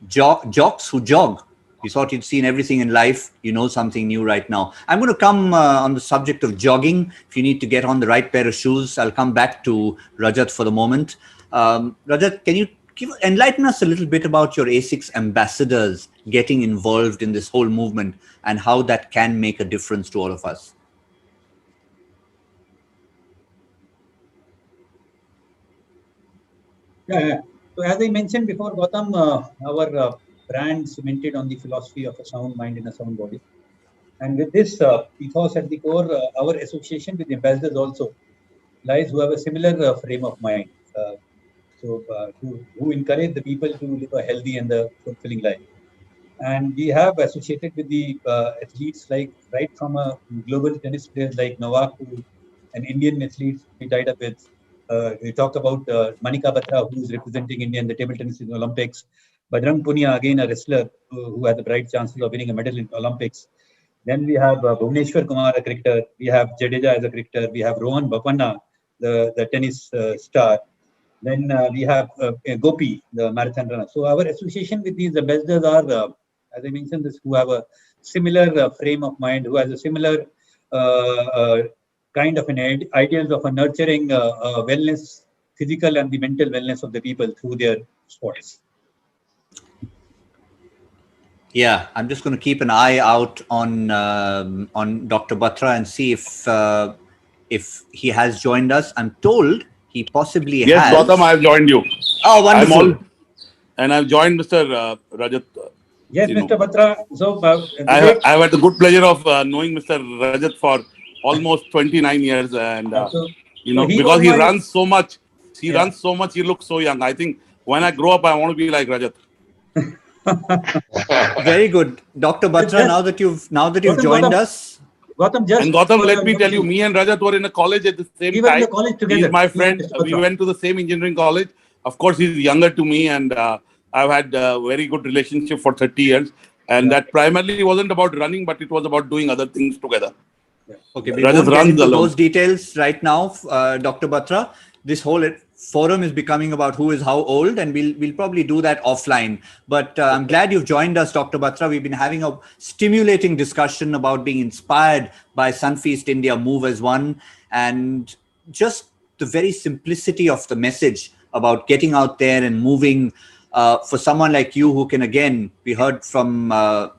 S1: jocks who jog. You thought you'd seen everything in life. You know something new right now. I'm going to come on the subject of jogging. If you need to get on the right pair of shoes, I'll come back to Rajat for the moment. Rajat, can you enlighten us a little bit about your ASICS ambassadors getting involved in this whole movement and how that can make a difference to all of us?
S11: Yeah. So as I mentioned before, Gautam, our brand cemented on the philosophy of a sound mind in a sound body. And with this ethos at the core, our association with ambassadors also lies who have a similar frame of mind. Who encourage the people to live a healthy and a fulfilling life. And we have associated with the athletes like right from a global tennis players like Novak to an Indian athletes we tied up with. We talk about Manika Batra, who is representing India in the table tennis in the Olympics. Bajrang Punia, again a wrestler who has a bright chances of winning a medal in the Olympics. Then we have Bhuvneshwar Kumar, a cricketer. We have Jadeja as a cricketer. We have Rohan Bopanna, the tennis star. Then we have Gopi, the marathon runner. So our association with these ambassadors are, as I mentioned, this who have a similar frame of mind, who has a similar kind of an ideals of a nurturing wellness, physical and the mental wellness of the people through their sports.
S1: Yeah, I'm just going to keep an eye out on Dr. Batra and see if he has joined us. I'm told he possibly has.
S15: Yes, Gautam, I have joined you.
S1: Oh, wonderful.
S15: And I've joined Mr. Rajat.
S11: Yes, Mr. Batra. So
S15: I have had the good pleasure of knowing Mr. Rajat for almost 29 years, and because he runs so much, he looks so young. I think when I grow up, I want to be like Rajat.
S1: Very good, Dr. Batra. Now that you've joined us.
S11: Gautam,
S15: let me tell you, me and Rajat were in a college at the same time.
S11: We were in the college together.
S15: He's my friend. We went to the same engineering college. Of course, he's younger to me, and I've had a very good relationship for 30 years. And that primarily wasn't about running, but it was about doing other things together.
S1: Okay, we won't get into those details right now, Dr. Batra. This whole forum is becoming about who is how old, and we'll probably do that offline. But I'm glad you've joined us, Dr. Batra. We've been having a stimulating discussion about being inspired by Sunfeast India Move as One, and just the very simplicity of the message about getting out there and moving. For someone like you who can, again, we heard from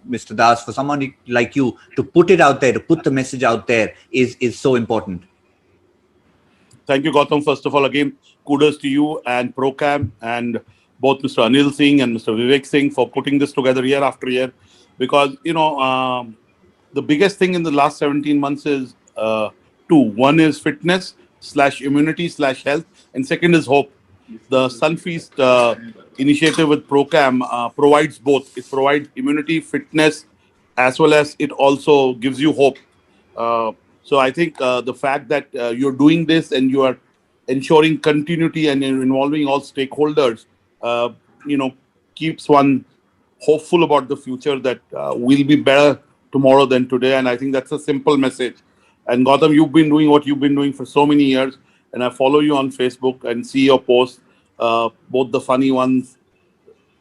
S1: Mr. Das, for someone like you to put it out there, to put the message out there is so important.
S15: Thank you, Gautam. First of all, again, kudos to you and Procam and both Mr. Anil Singh and Mr. Vivek Singh for putting this together year after year. Because, the biggest thing in the last 17 months is two. One is fitness / immunity / health. And second is hope. The Sunfeast initiative with Procam provides both. It provides immunity, fitness, as well as it also gives you hope. So I think the fact that you're doing this and you are ensuring continuity and involving all stakeholders, keeps one hopeful about the future, that we'll be better tomorrow than today. And I think that's a simple message. And Gautam, you've been doing what you've been doing for so many years, and I follow you on Facebook and see your posts, both the funny ones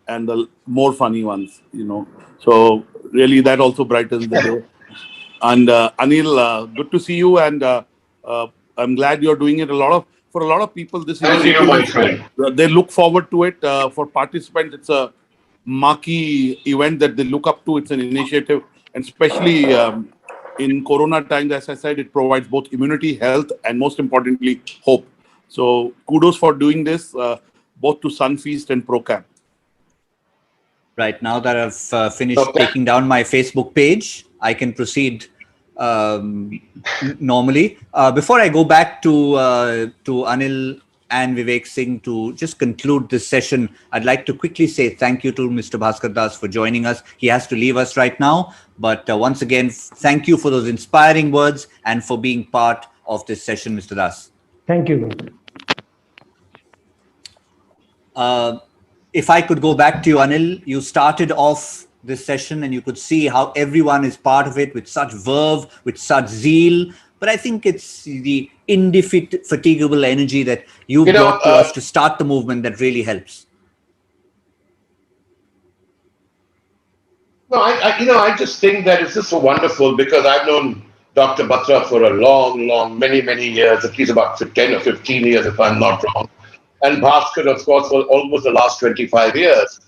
S15: and the more funny ones, So really, that also brightens the day. And Anil, good to see you, and I'm glad you're doing it. For a lot of people, this initiative, they look forward to it. For participants, it's a marquee event that they look up to. It's an initiative, and especially in Corona times, as I said, it provides both immunity, health, and most importantly, hope. So kudos for doing this, both to Sunfeast and ProCam.
S1: Right, now that I've finished taking down my Facebook page, I can proceed normally. Before I go back to Anil and Vivek Singh to just conclude this session, I'd like to quickly say thank you to Mr. Bhaskar Das for joining us. He has to leave us right now, but once again, thank you for those inspiring words and for being part of this session, Mr. Das.
S13: Thank you.
S1: If I could go back to you, Anil, you started off this session and you could see how everyone is part of it with such verve, with such zeal. But I think it's the indefatigable energy that you brought to us to start the movement that really helps.
S10: No, I just think that it's just so wonderful, because I've known Dr. Batra for a long, many years, at least about 10 or 15 years, if I'm not wrong. And Bhaskar, of course, for almost the last 25 years.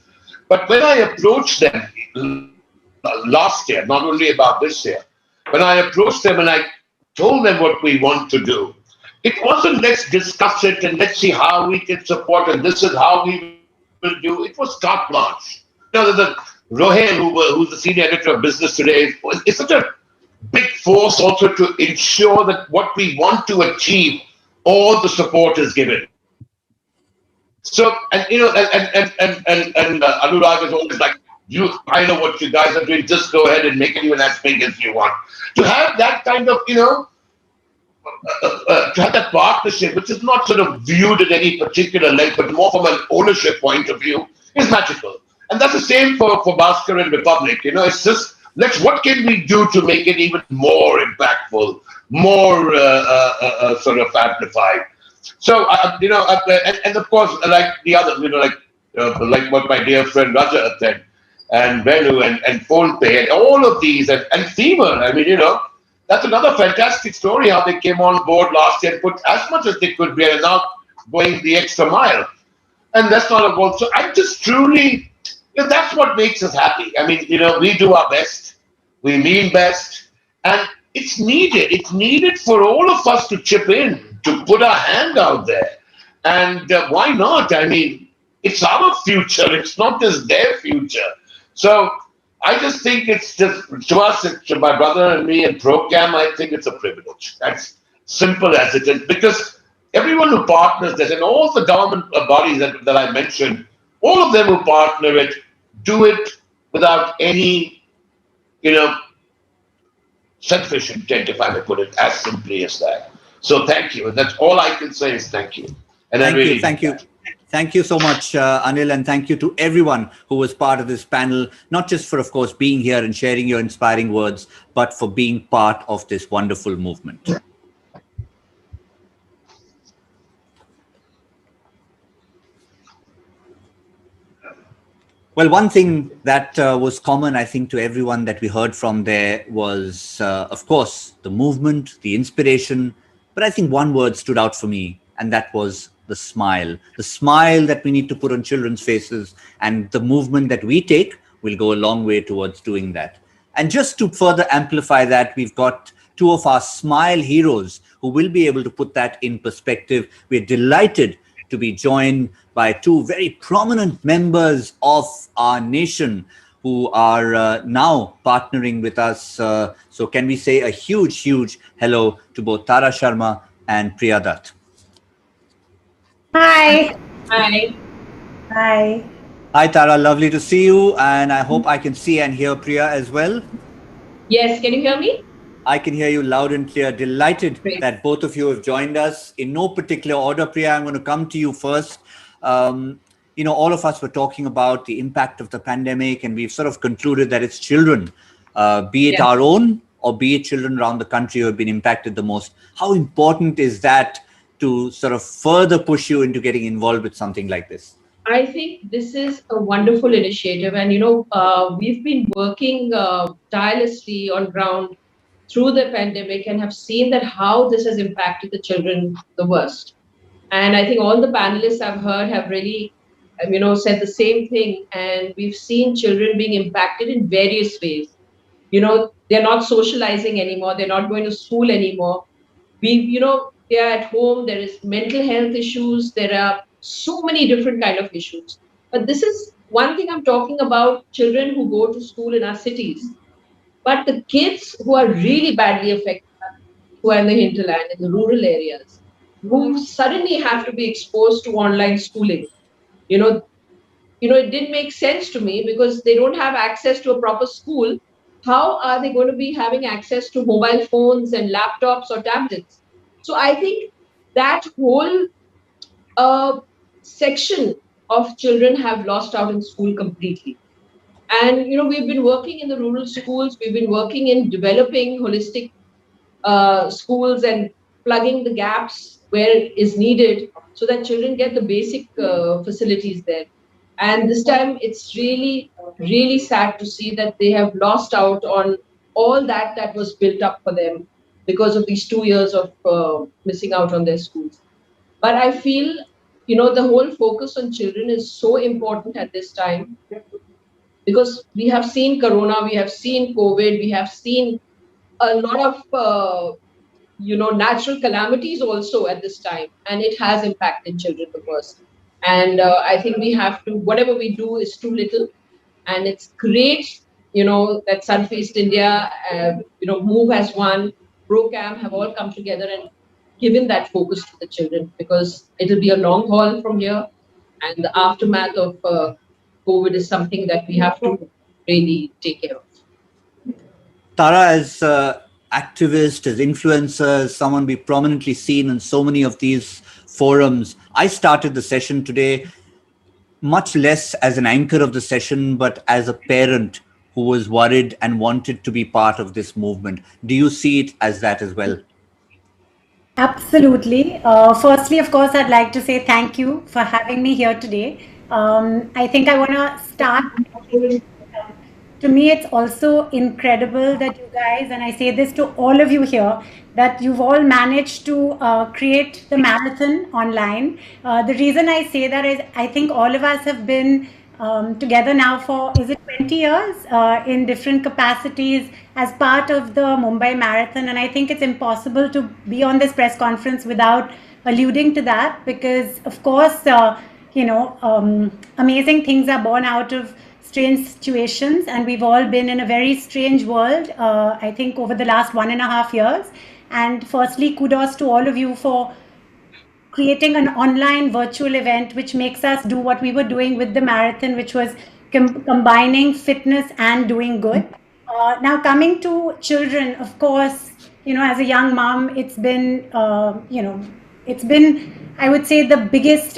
S10: But when I approached them last year, not only about this year, when I approached them and I told them what we want to do, it wasn't let's discuss it and let's see how we can support and this is how we will do. It was carte blanche. Rohan, who's the senior editor of business today, is such a big force also to ensure that what we want to achieve, all the support is given. So, and Anurag is always like, I know what you guys are doing, just go ahead and make it even as big as you want. To have that kind of, to have that partnership, which is not sort of viewed at any particular length, but more from an ownership point of view, is magical. And that's the same for Bhaskar and Republic. It's just, what can we do to make it even more impactful, more sort of amplified? So, and of course, like the other, like what my dear friend Raja said, and Venu and PhonePe, and all of these, and Fever, that's another fantastic story how they came on board last year and put as much as they could be, and now going the extra mile. And that's not a goal. So I'm just truly, that's what makes us happy. We do our best, we mean best, and it's needed. It's needed for all of us to chip in, to put our hand out there. And why not? It's our future. It's not just their future. So I just think it's just, to us, to my brother and me and ProCam, I think it's a privilege. That's simple as it is. Because everyone who partners this, and all the government bodies that I mentioned, all of them who partner it, do it without any, selfish intent, if I may put it as simply as that. So thank you. And that's all I can say is thank you. And
S1: thank you. Thank you so much, Anil, and thank you to everyone who was part of this panel, not just for, of course, being here and sharing your inspiring words, but for being part of this wonderful movement. Well, one thing that was common, I think, to everyone that we heard from there was, of course, the movement, the inspiration. But I think one word stood out for me, and that was the smile that we need to put on children's faces, and the movement that we take will go a long way towards doing that. And just to further amplify that, we've got two of our smile heroes who will be able to put that in perspective. We're delighted to be joined by two very prominent members of our nation who are now partnering with us. So can we say a huge hello to both Tara Sharma and Priya Dutt.
S16: Hi. Hi. Hi.
S1: Hi, Tara. Lovely to see you. And I hope I can see and hear Priya as well.
S16: Yes. Can you hear me?
S1: I can hear you loud and clear. Delighted that both of you have joined us. In no particular order, Priya, I'm going to come to you first. all of us were talking about the impact of the pandemic, and we've sort of concluded that it's children, be it our own or be it children around the country who have been impacted the most. How important is that to sort of further push you into getting involved with something like this?
S16: I think this is a wonderful initiative, and we've been working tirelessly on ground through the pandemic and have seen that how this has impacted the children the worst. And I think all the panelists I've heard have really, said the same thing. And we've seen children being impacted in various ways. They're not socializing anymore. They're not going to school anymore. They're at home. There is mental health issues. There are so many different kind of issues. But this is one thing I'm talking about: children who go to school in our cities. But the kids who are really badly affected, who are in the hinterland, in the rural areas, who suddenly have to be exposed to online schooling, it didn't make sense to me because they don't have access to a proper school. How are they going to be having access to mobile phones and laptops or tablets? So I think that whole section of children have lost out in school completely. And we've been working in the rural schools. We've been working in developing holistic schools and plugging the gaps where it is needed so that children get the basic facilities there. And this time it's really, really sad to see that they have lost out on all that was built up for them because of these 2 years of missing out on their schools. But I feel, the whole focus on children is so important at this time because we have seen Corona, we have seen COVID, we have seen a lot of natural calamities also at this time, and it has impacted children the worst. And I think we have to, whatever we do is too little, and it's great, that Sunfeast India, Move as one, ProCam have all come together and given that focus to the children, because it'll be a long haul from here, and the aftermath of COVID is something that we have to really take care of.
S1: Tara, as activist, as influencer, as someone we prominently seen in so many of these forums, I started the session today much less as an anchor of the session, but as a parent who was worried and wanted to be part of this movement. Do you see it as that as well?
S17: Absolutely. Firstly, of course, I'd like to say thank you for having me here today. I think I want to start. To me, it's also incredible that you guys, and I say this to all of you here, that you've all managed to create the marathon online. The reason I say that is I think all of us have been together now for, is it 20 years in different capacities as part of the Mumbai Marathon. And I think it's impossible to be on this press conference without alluding to that, because of course, amazing things are born out of strange situations, and we've all been in a very strange world, I think, over the last 1.5 years. And firstly, kudos to all of you for creating an online virtual event which makes us do what we were doing with the marathon, which was combining fitness and doing good. Now coming to children, of course, as a young mom, it's been, it's been, I would say, the biggest,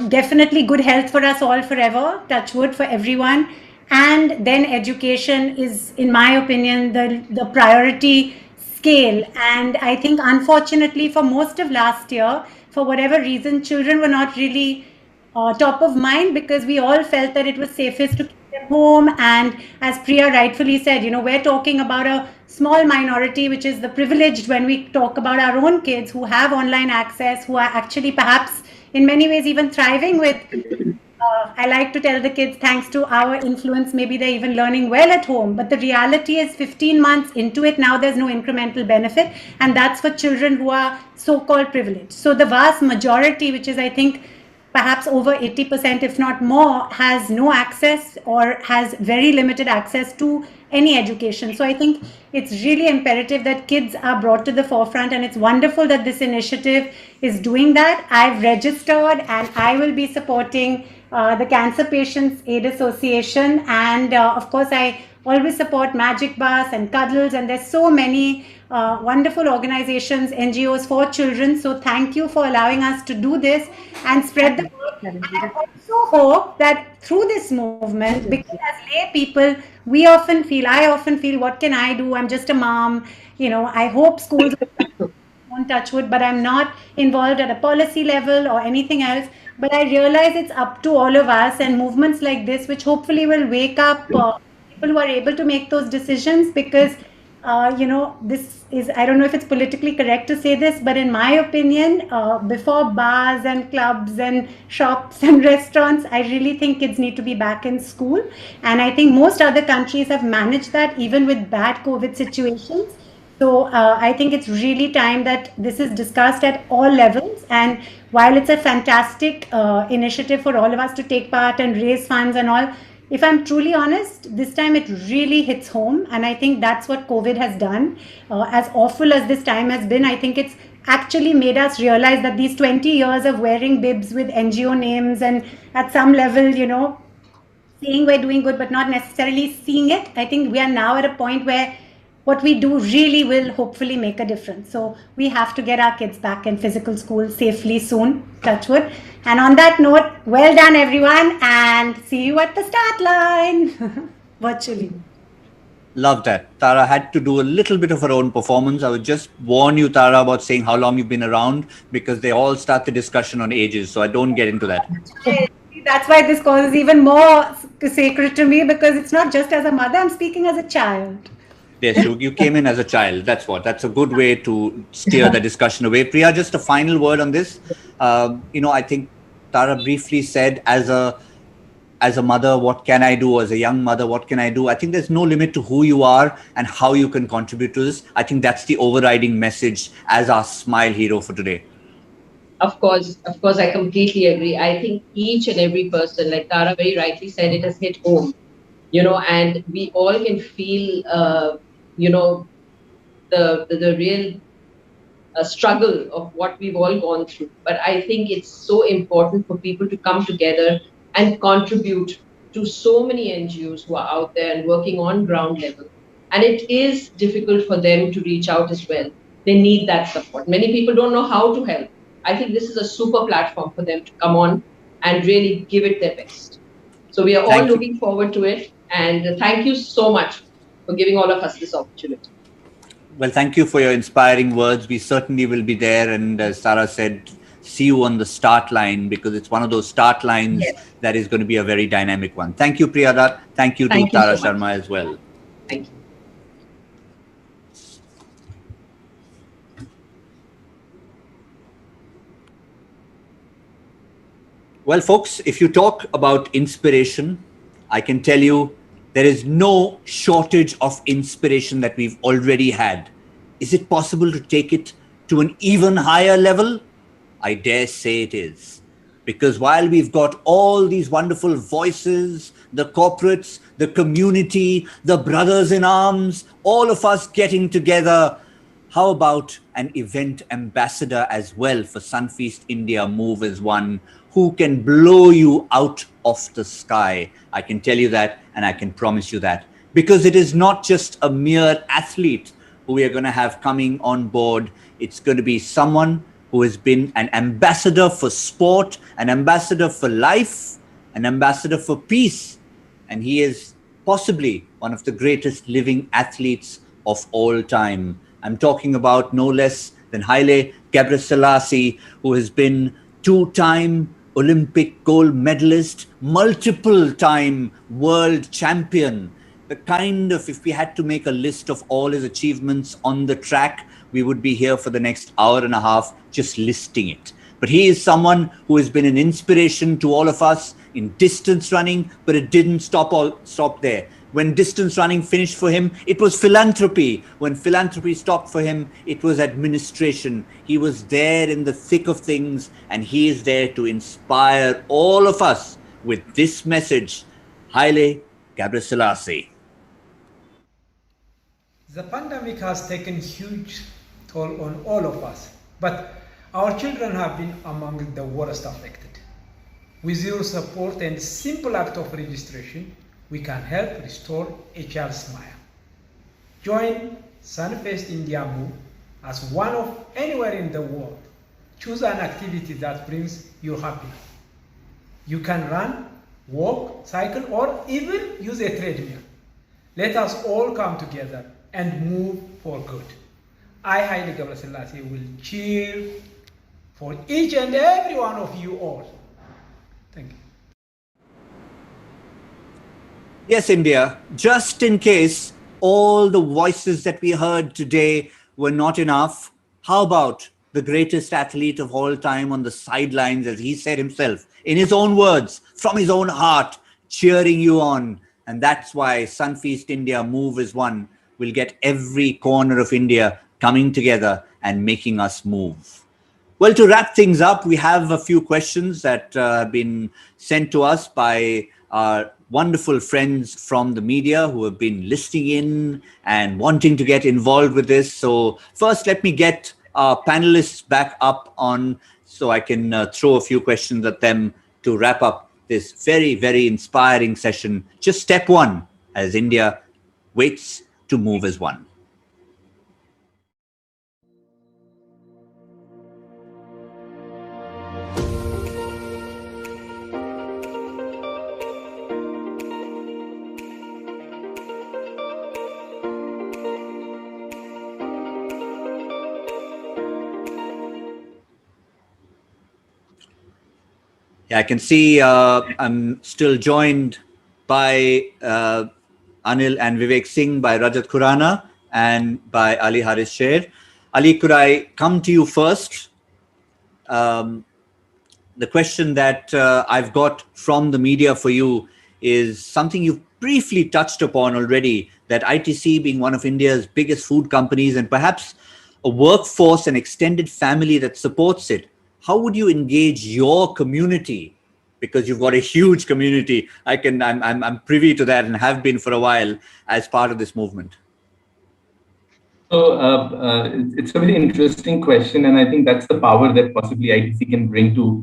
S17: definitely good health for us all forever, touch wood for everyone. And then education is, in my opinion, the priority scale. And I think, unfortunately, for most of last year, for whatever reason, children were not really top of mind, because we all felt that it was safest to keep them home. And as Priya rightfully said, we're talking about a small minority, which is the privileged, when we talk about our own kids who have online access, who are actually perhaps in many ways even thriving with, I like to tell the kids, thanks to our influence, maybe they're even learning well at home. But the reality is 15 months into it, now there's no incremental benefit. And that's for children who are so-called privileged. So the vast majority, which is, I think, perhaps over 80%, if not more, has no access or has very limited access to any education. So I think it's really imperative that kids are brought to the forefront, and it's wonderful that this initiative is doing that. I've registered and I will be supporting the Cancer Patients Aid Association, and of course I always support Magic Bus and Cuddles, and there's so many wonderful organizations, NGOs for children. So thank you for allowing us to do this and spread the word I also hope that through this movement, because as lay people, I often feel, what can I do? I'm just a mom. I hope schools won't touch wood, but I'm not involved at a policy level or anything else. But I realize it's up to all of us and movements like this, which hopefully will wake up people who are able to make those decisions, because this is, I don't know if it's politically correct to say this, but in my opinion, before bars and clubs and shops and restaurants, I really think kids need to be back in school. And I think most other countries have managed that even with bad COVID situations. So I think it's really time that this is discussed at all levels. And while it's a fantastic initiative for all of us to take part and raise funds and all, if I'm truly honest, this time it really hits home. And I think that's what COVID has done. As awful as this time has been, I think it's actually made us realize that these 20 years of wearing bibs with NGO names and at some level, saying we're doing good, but not necessarily seeing it. I think we are now at a point where what we do really will hopefully make a difference. So we have to get our kids back in physical school safely soon, touch wood. And on that note, well done everyone, and see you at the start line virtually.
S1: Love that. Tara had to do a little bit of her own performance. I would just warn you, Tara, about saying how long you've been around, because they all start the discussion on ages. So I don't get into that.
S17: That's why this cause is even more sacred to me, because it's not just as a mother, I'm speaking as a child.
S1: Yes, you came in as a child. That's a good way to steer the discussion away. Priya, just a final word on this. I think Tara briefly said, as a mother, what can I do? As a young mother, what can I do? I think there's no limit to who you are and how you can contribute to this. I think that's the overriding message as our smile hero for today.
S16: Of course, I completely agree. I think each and every person, like Tara very rightly said, it has hit home, and we all can feel, the real struggle of what we've all gone through. But I think it's so important for people to come together and contribute to so many NGOs who are out there and working on ground level. And it is difficult for them to reach out as well. They need that support. Many people don't know how to help. I think this is a super platform for them to come on and really give it their best. So we are all looking forward to it. And thank you so much for giving all of us this opportunity.
S1: Well, thank you for your inspiring words. We certainly will be there. And as Sarah said, see you on the start line, because it's one of those start lines that is going to be a very dynamic one. Thank you, Priya. Thank you to Tara Sharma as well.
S16: Thank you.
S1: Well, folks, if you talk about inspiration, I can tell you there is no shortage of inspiration that we've already had. Is it possible to take it to an even higher level? I dare say it is. Because while we've got all these wonderful voices, the corporates, the community, the brothers in arms, all of us getting together, how about an event ambassador as well for Sunfeast India Move as one who can blow you out of the sky? I can tell you that, and I can promise you that. Because it is not just a mere athlete who we are going to have coming on board. It's going to be someone who has been an ambassador for sport, an ambassador for life, an ambassador for peace. And he is possibly one of the greatest living athletes of all time. I'm talking about no less than Haile Gebrselassie, who has been two-time Olympic gold medalist, multiple-time world champion. The kind of, if we had to make a list of all his achievements on the track, we would be here for the next hour and a half just listing it. But he is someone who has been an inspiration to all of us in distance running, but it didn't stop there. When distance running finished for him, it was philanthropy. When philanthropy stopped for him, it was administration. He was there in the thick of things, and he is there to inspire all of us with this message. Haile Gebrselassie.
S18: The pandemic has taken huge toll on all of us, but our children have been among the worst affected. With your support and simple act of registration, we can help restore a child's smile. Join Sunfeast India Move as one of anywhere in the world. Choose an activity that brings you happiness. You can run, walk, cycle, or even use a treadmill. Let us all come together and move for good. I, Haile Gebrselassie, will cheer for each and every one of you all. Thank you.
S1: Yes, India, just in case all the voices that we heard today were not enough, how about the greatest athlete of all time on the sidelines, as he said himself, in his own words, from his own heart, cheering you on. And that's why Sunfeast India Move is One will get every corner of India coming together and making us move. Well, to wrap things up, we have a few questions that have been sent to us by our wonderful friends from the media who have been listening in and wanting to get involved with this. So first, let me get our panelists back up on so I can throw a few questions at them to wrap up this very, very inspiring session. Just step one as India waits to move as one. Yeah, I can see I'm still joined by Anil and Vivek Singh, by Rajat Khurana, and by Ali Haris Sher. Ali, could I come to you first? The question that I've got from the media for you is something you've briefly touched upon already, that ITC being one of India's biggest food companies and perhaps a workforce and extended family that supports it. How would you engage your community? Because you've got a huge community. I'm privy to that and have been for a while as part of this movement.
S5: So it's a very interesting question, and I think that's the power that possibly ITC can bring to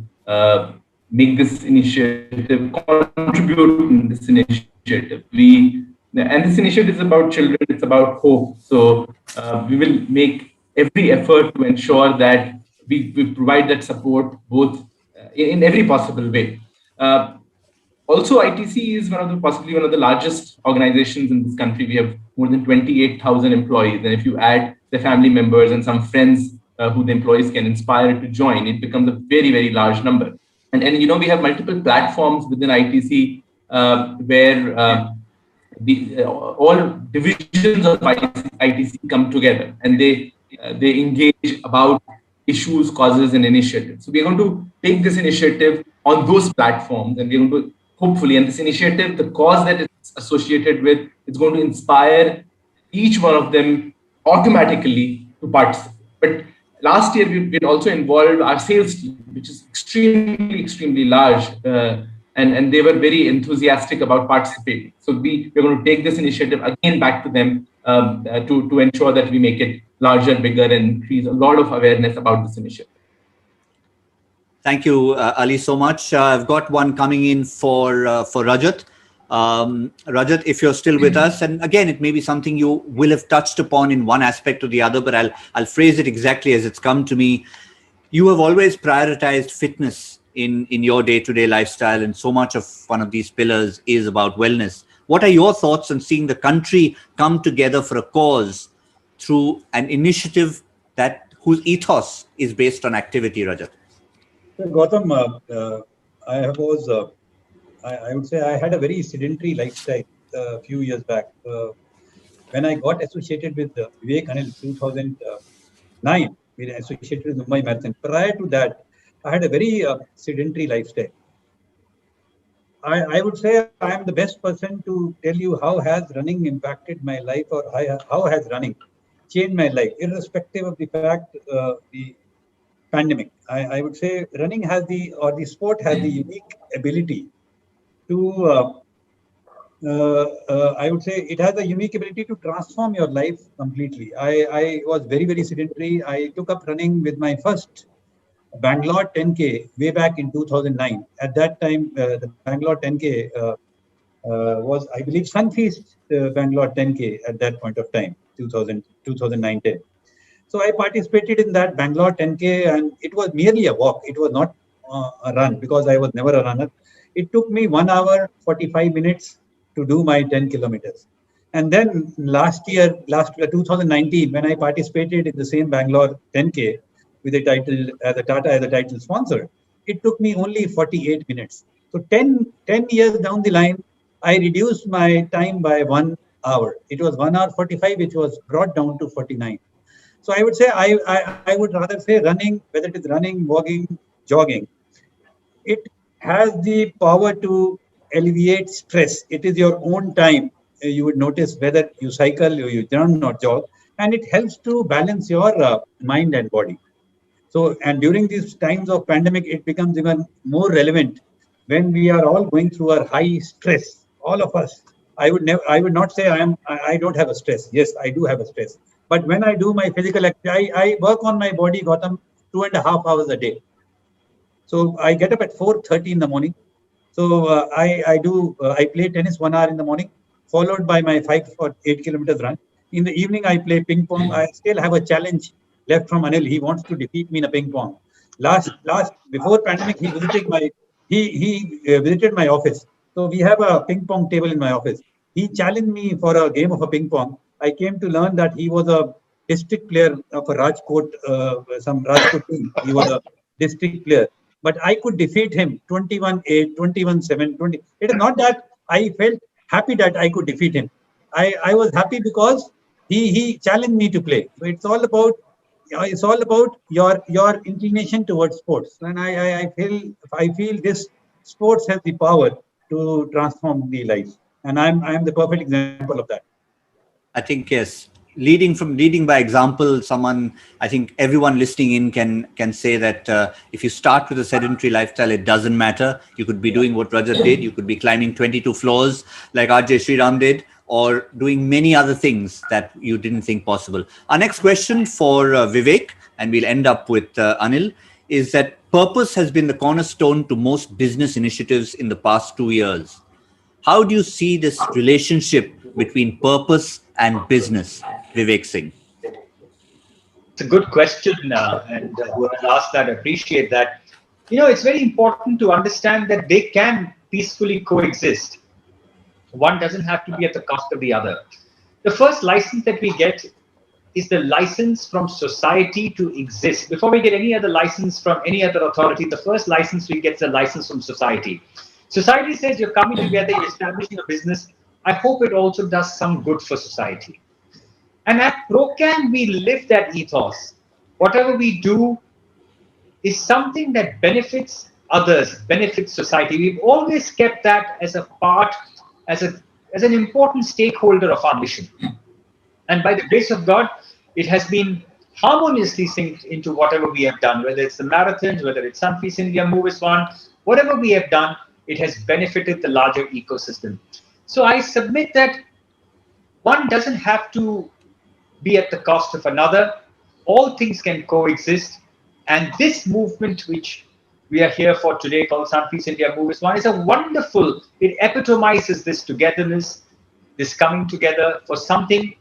S5: make this initiative, contribute in this initiative. And this initiative is about children, it's about hope. So we will make every effort to ensure that we provide that support both in every possible way. Also, ITC is possibly one of the largest organizations in this country. We have more than 28,000 employees. And if you add the family members and some friends who the employees can inspire to join, it becomes a very, very large number. And we have multiple platforms within ITC where all divisions of ITC come together and they engage about issues, causes, and initiatives. So we're going to take this initiative on those platforms, and we're going to hopefully, and this initiative, the cause that it's associated with, it's going to inspire each one of them automatically to participate. But last year, we also involved our sales team, which is extremely, extremely large, and they were very enthusiastic about participating. So we're going to take this initiative again back to them to ensure that we make it larger, bigger, and increase a lot of awareness about this initiative.
S1: Thank you, Ali, so much. I've got one coming in for Rajat. Rajat, if you're still with us, and again, it may be something you will have touched upon in one aspect or the other, but I'll phrase it exactly as it's come to me. You have always prioritized fitness in your day-to-day lifestyle, and so much of one of these pillars is about wellness. What are your thoughts on seeing the country come together for a cause through an initiative whose ethos is based on activity, Rajat?
S11: Gautam, I would say I had a very sedentary lifestyle a few years back. When I got associated with Vivek Anil 2009, we were associated with Mumbai Marathon. Prior to that, I had a very sedentary lifestyle. I would say I am the best person to tell you how has running impacted my life, or how has running changed my life, irrespective of the fact the pandemic. I would say running the sport has the unique ability to, I would say it has a unique ability to transform your life completely. I was very, very sedentary. I took up running with my first Bangalore 10K way back in 2009. At that time, the Bangalore 10K was, I believe, Sunfeast Bangalore 10K at that point of time, 2009-10. So I participated in that Bangalore 10K, and it was merely a walk. It was not a run, because I was never a runner. It took me 1 hour 45 minutes to do my 10 kilometers. And then last 2019, when I participated in the same Bangalore 10K with a title as a Tata as a title sponsor, it took me only 48 minutes. So 10 years down the line, I reduced my time by 1 hour. It was 1 hour 45, which was brought down to 49. So I would say I would rather say running, whether it is running, walking, jogging, it has the power to alleviate stress. It is your own time. You would notice whether you cycle or you run or jog, and it helps to balance your mind and body. So, and during these times of pandemic, it becomes even more relevant when we are all going through our high stress. All of us. I would not say I don't have a stress. Yes, I do have a stress. But when I do my physical activity, I work on my body, Gautam, 2.5 hours a day. So I get up at 4:30 in the morning. So I play tennis 1 hour in the morning, followed by my 5 or 8 kilometers run. In the evening, I play ping pong. I still have a challenge left from Anil. He wants to defeat me in a ping pong. Before pandemic, he visited my office. So we have a ping pong table in my office. He challenged me for a game of a ping pong. I came to learn that he was a district player of a Rajkot, some Rajkot team. He was a district player. But I could defeat him 21-8, 21-7, 20. It is not that I felt happy that I could defeat him. I was happy because he challenged me to play. So it's all about your inclination towards sports. And I feel this sports has the power to transform the life. And I'm the perfect example of that.
S1: I think yes. Leading by example, I think everyone listening in can say that if you start with a sedentary lifestyle, it doesn't matter. You could be doing what Rajat did. You could be climbing 22 floors like RJ Sriram did, or doing many other things that you didn't think possible. Our next question for Vivek, and we'll end up with Anil, is that purpose has been the cornerstone to most business initiatives in the past 2 years. How do you see this relationship between purpose and business, Vivek Singh?
S4: It's a good question, and whoever asked that, I appreciate that. It's very important to understand that they can peacefully coexist. One doesn't have to be at the cost of the other. The first license that we get is the license from society to exist. Before we get any other license from any other authority, the first license we get is a license from society. Society says you're coming together, you're establishing a business. I hope it also does some good for society. And at ProCam, we live that ethos. Whatever we do is something that benefits others, benefits society. We've always kept that as a part, as an important stakeholder of our mission. And by the grace of God, it has been harmoniously synced into whatever we have done, whether it's the marathons, whether it's Sunfeast India, Move is One, whatever we have done, it has benefited the larger ecosystem. So I submit that one doesn't have to be at the cost of another. All things can coexist. And this movement, which we are here for today, called Sunfeast India Move is One, is a wonderful, it epitomizes this togetherness, this coming together for something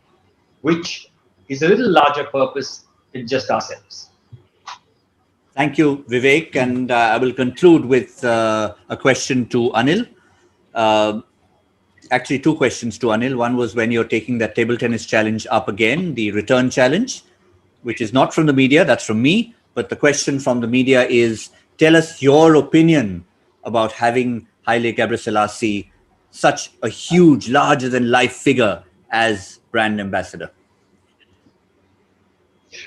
S4: which is a little larger purpose than just ourselves.
S1: Thank you, Vivek. And I will conclude with a question to Anil. Actually, two questions to Anil. One was when you're taking that table tennis challenge up again, the return challenge, which is not from the media, that's from me. But the question from the media is, tell us your opinion about having Haile Gebrselassie, such a huge, larger-than-life figure, as brand ambassador.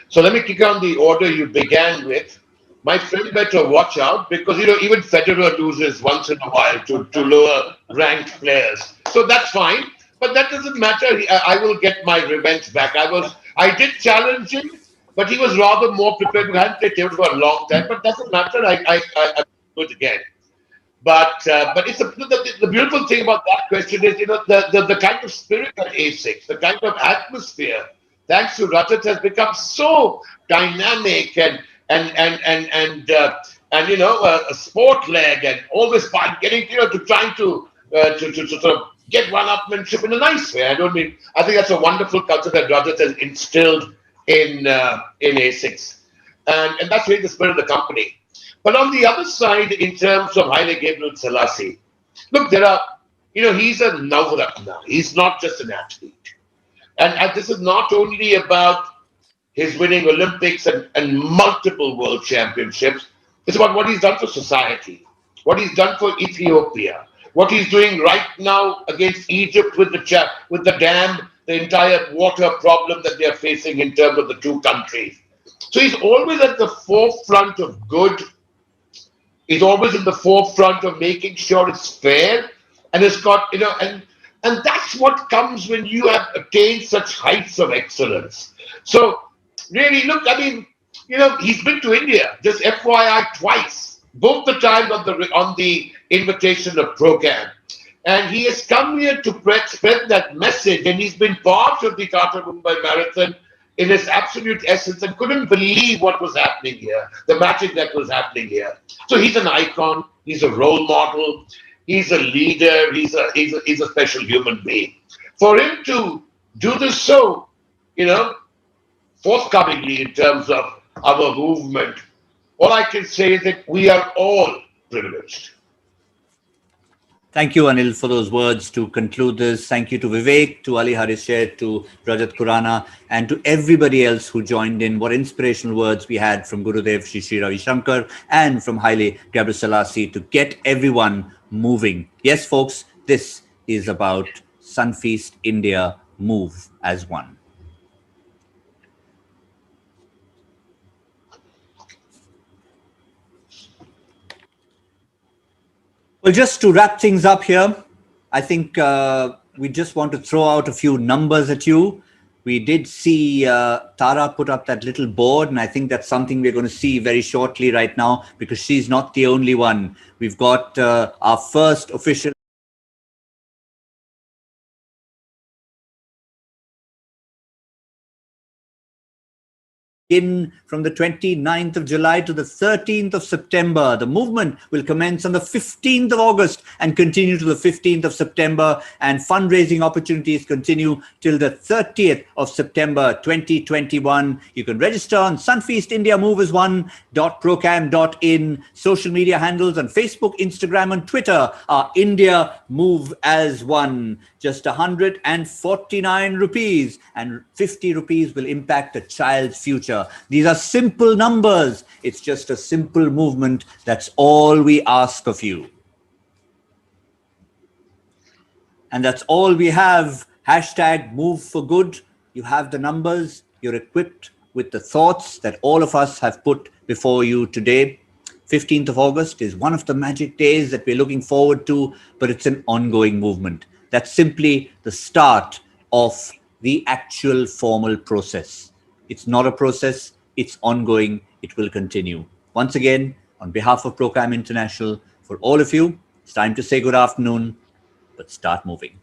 S10: So let me kick on the order you began with. My friend better watch out, because even Federer loses once in a while to lower ranked players. So that's fine, but that doesn't matter. I will get my revenge back. I did challenge him, but he was rather more prepared. We hadn't played table for a long time, but doesn't matter. I do it again. But it's the beautiful thing about that question is the kind of spirit at A6, the kind of atmosphere, thanks to Rajat, has become so dynamic and a sport leg and always getting to trying to sort of get one-upmanship in a nice way. I think that's a wonderful culture that Rajat has instilled in A6, and that's really the spirit of the company. But on the other side, in terms of Haile Gabriel Selassie, look, there are, he's a Navratna. He's not just an athlete. And this is not only about his winning Olympics and multiple world championships. It's about what he's done for society, what he's done for Ethiopia, what he's doing right now against Egypt with the dam, the entire water problem that they are facing in terms of the two countries. So he's always at the forefront of good. He's always in the forefront of making sure it's fair, and it's got, and that's what comes when you have attained such heights of excellence. So really, look, I mean, he's been to India, just FYI, twice, both the times on the invitation of Program. And he has come here to spread that message, and he's been part of the Tata Mumbai Marathon in its absolute essence, and couldn't believe what was happening here, the magic that was happening here. So he's an icon, he's a role model, he's a leader, he's a special human being. For him to do this so, forthcomingly in terms of our movement, all I can say is that we are all privileged.
S1: Thank you, Anil, for those words to conclude this. Thank you to Vivek, to Ali Harisher, to Rajat Khurana, and to everybody else who joined in. What inspirational words we had from Gurudev Shri Ravi Shankar and from Haile Gabriel Selassie to get everyone moving. Yes, folks, this is about Sunfeast India, move as one. Well, just to wrap things up here, I think we just want to throw out a few numbers at you. We did see Tara put up that little board, and I think that's something we're going to see very shortly right now, because she's not the only one. We've got our first official from the 29th of July to the 13th of September. The movement will commence on the 15th of August and continue to the 15th of September. And fundraising opportunities continue till the 30th of September 2021. You can register on sunfeastindiamoveas1.procam.in. Social media handles on Facebook, Instagram, and Twitter are India Move as One. Just 149 rupees, and 50 rupees will impact a child's future. These are simple numbers. It's just a simple movement. That's all we ask of you. And that's all we have. Hashtag Move for Good. You have the numbers. You're equipped with the thoughts that all of us have put before you today. 15th of August is one of the magic days that we're looking forward to, but it's an ongoing movement. That's simply the start of the actual formal process. It's not a process, it's ongoing, it will continue. Once again, on behalf of Procam International, for all of you, it's time to say good afternoon, but start moving.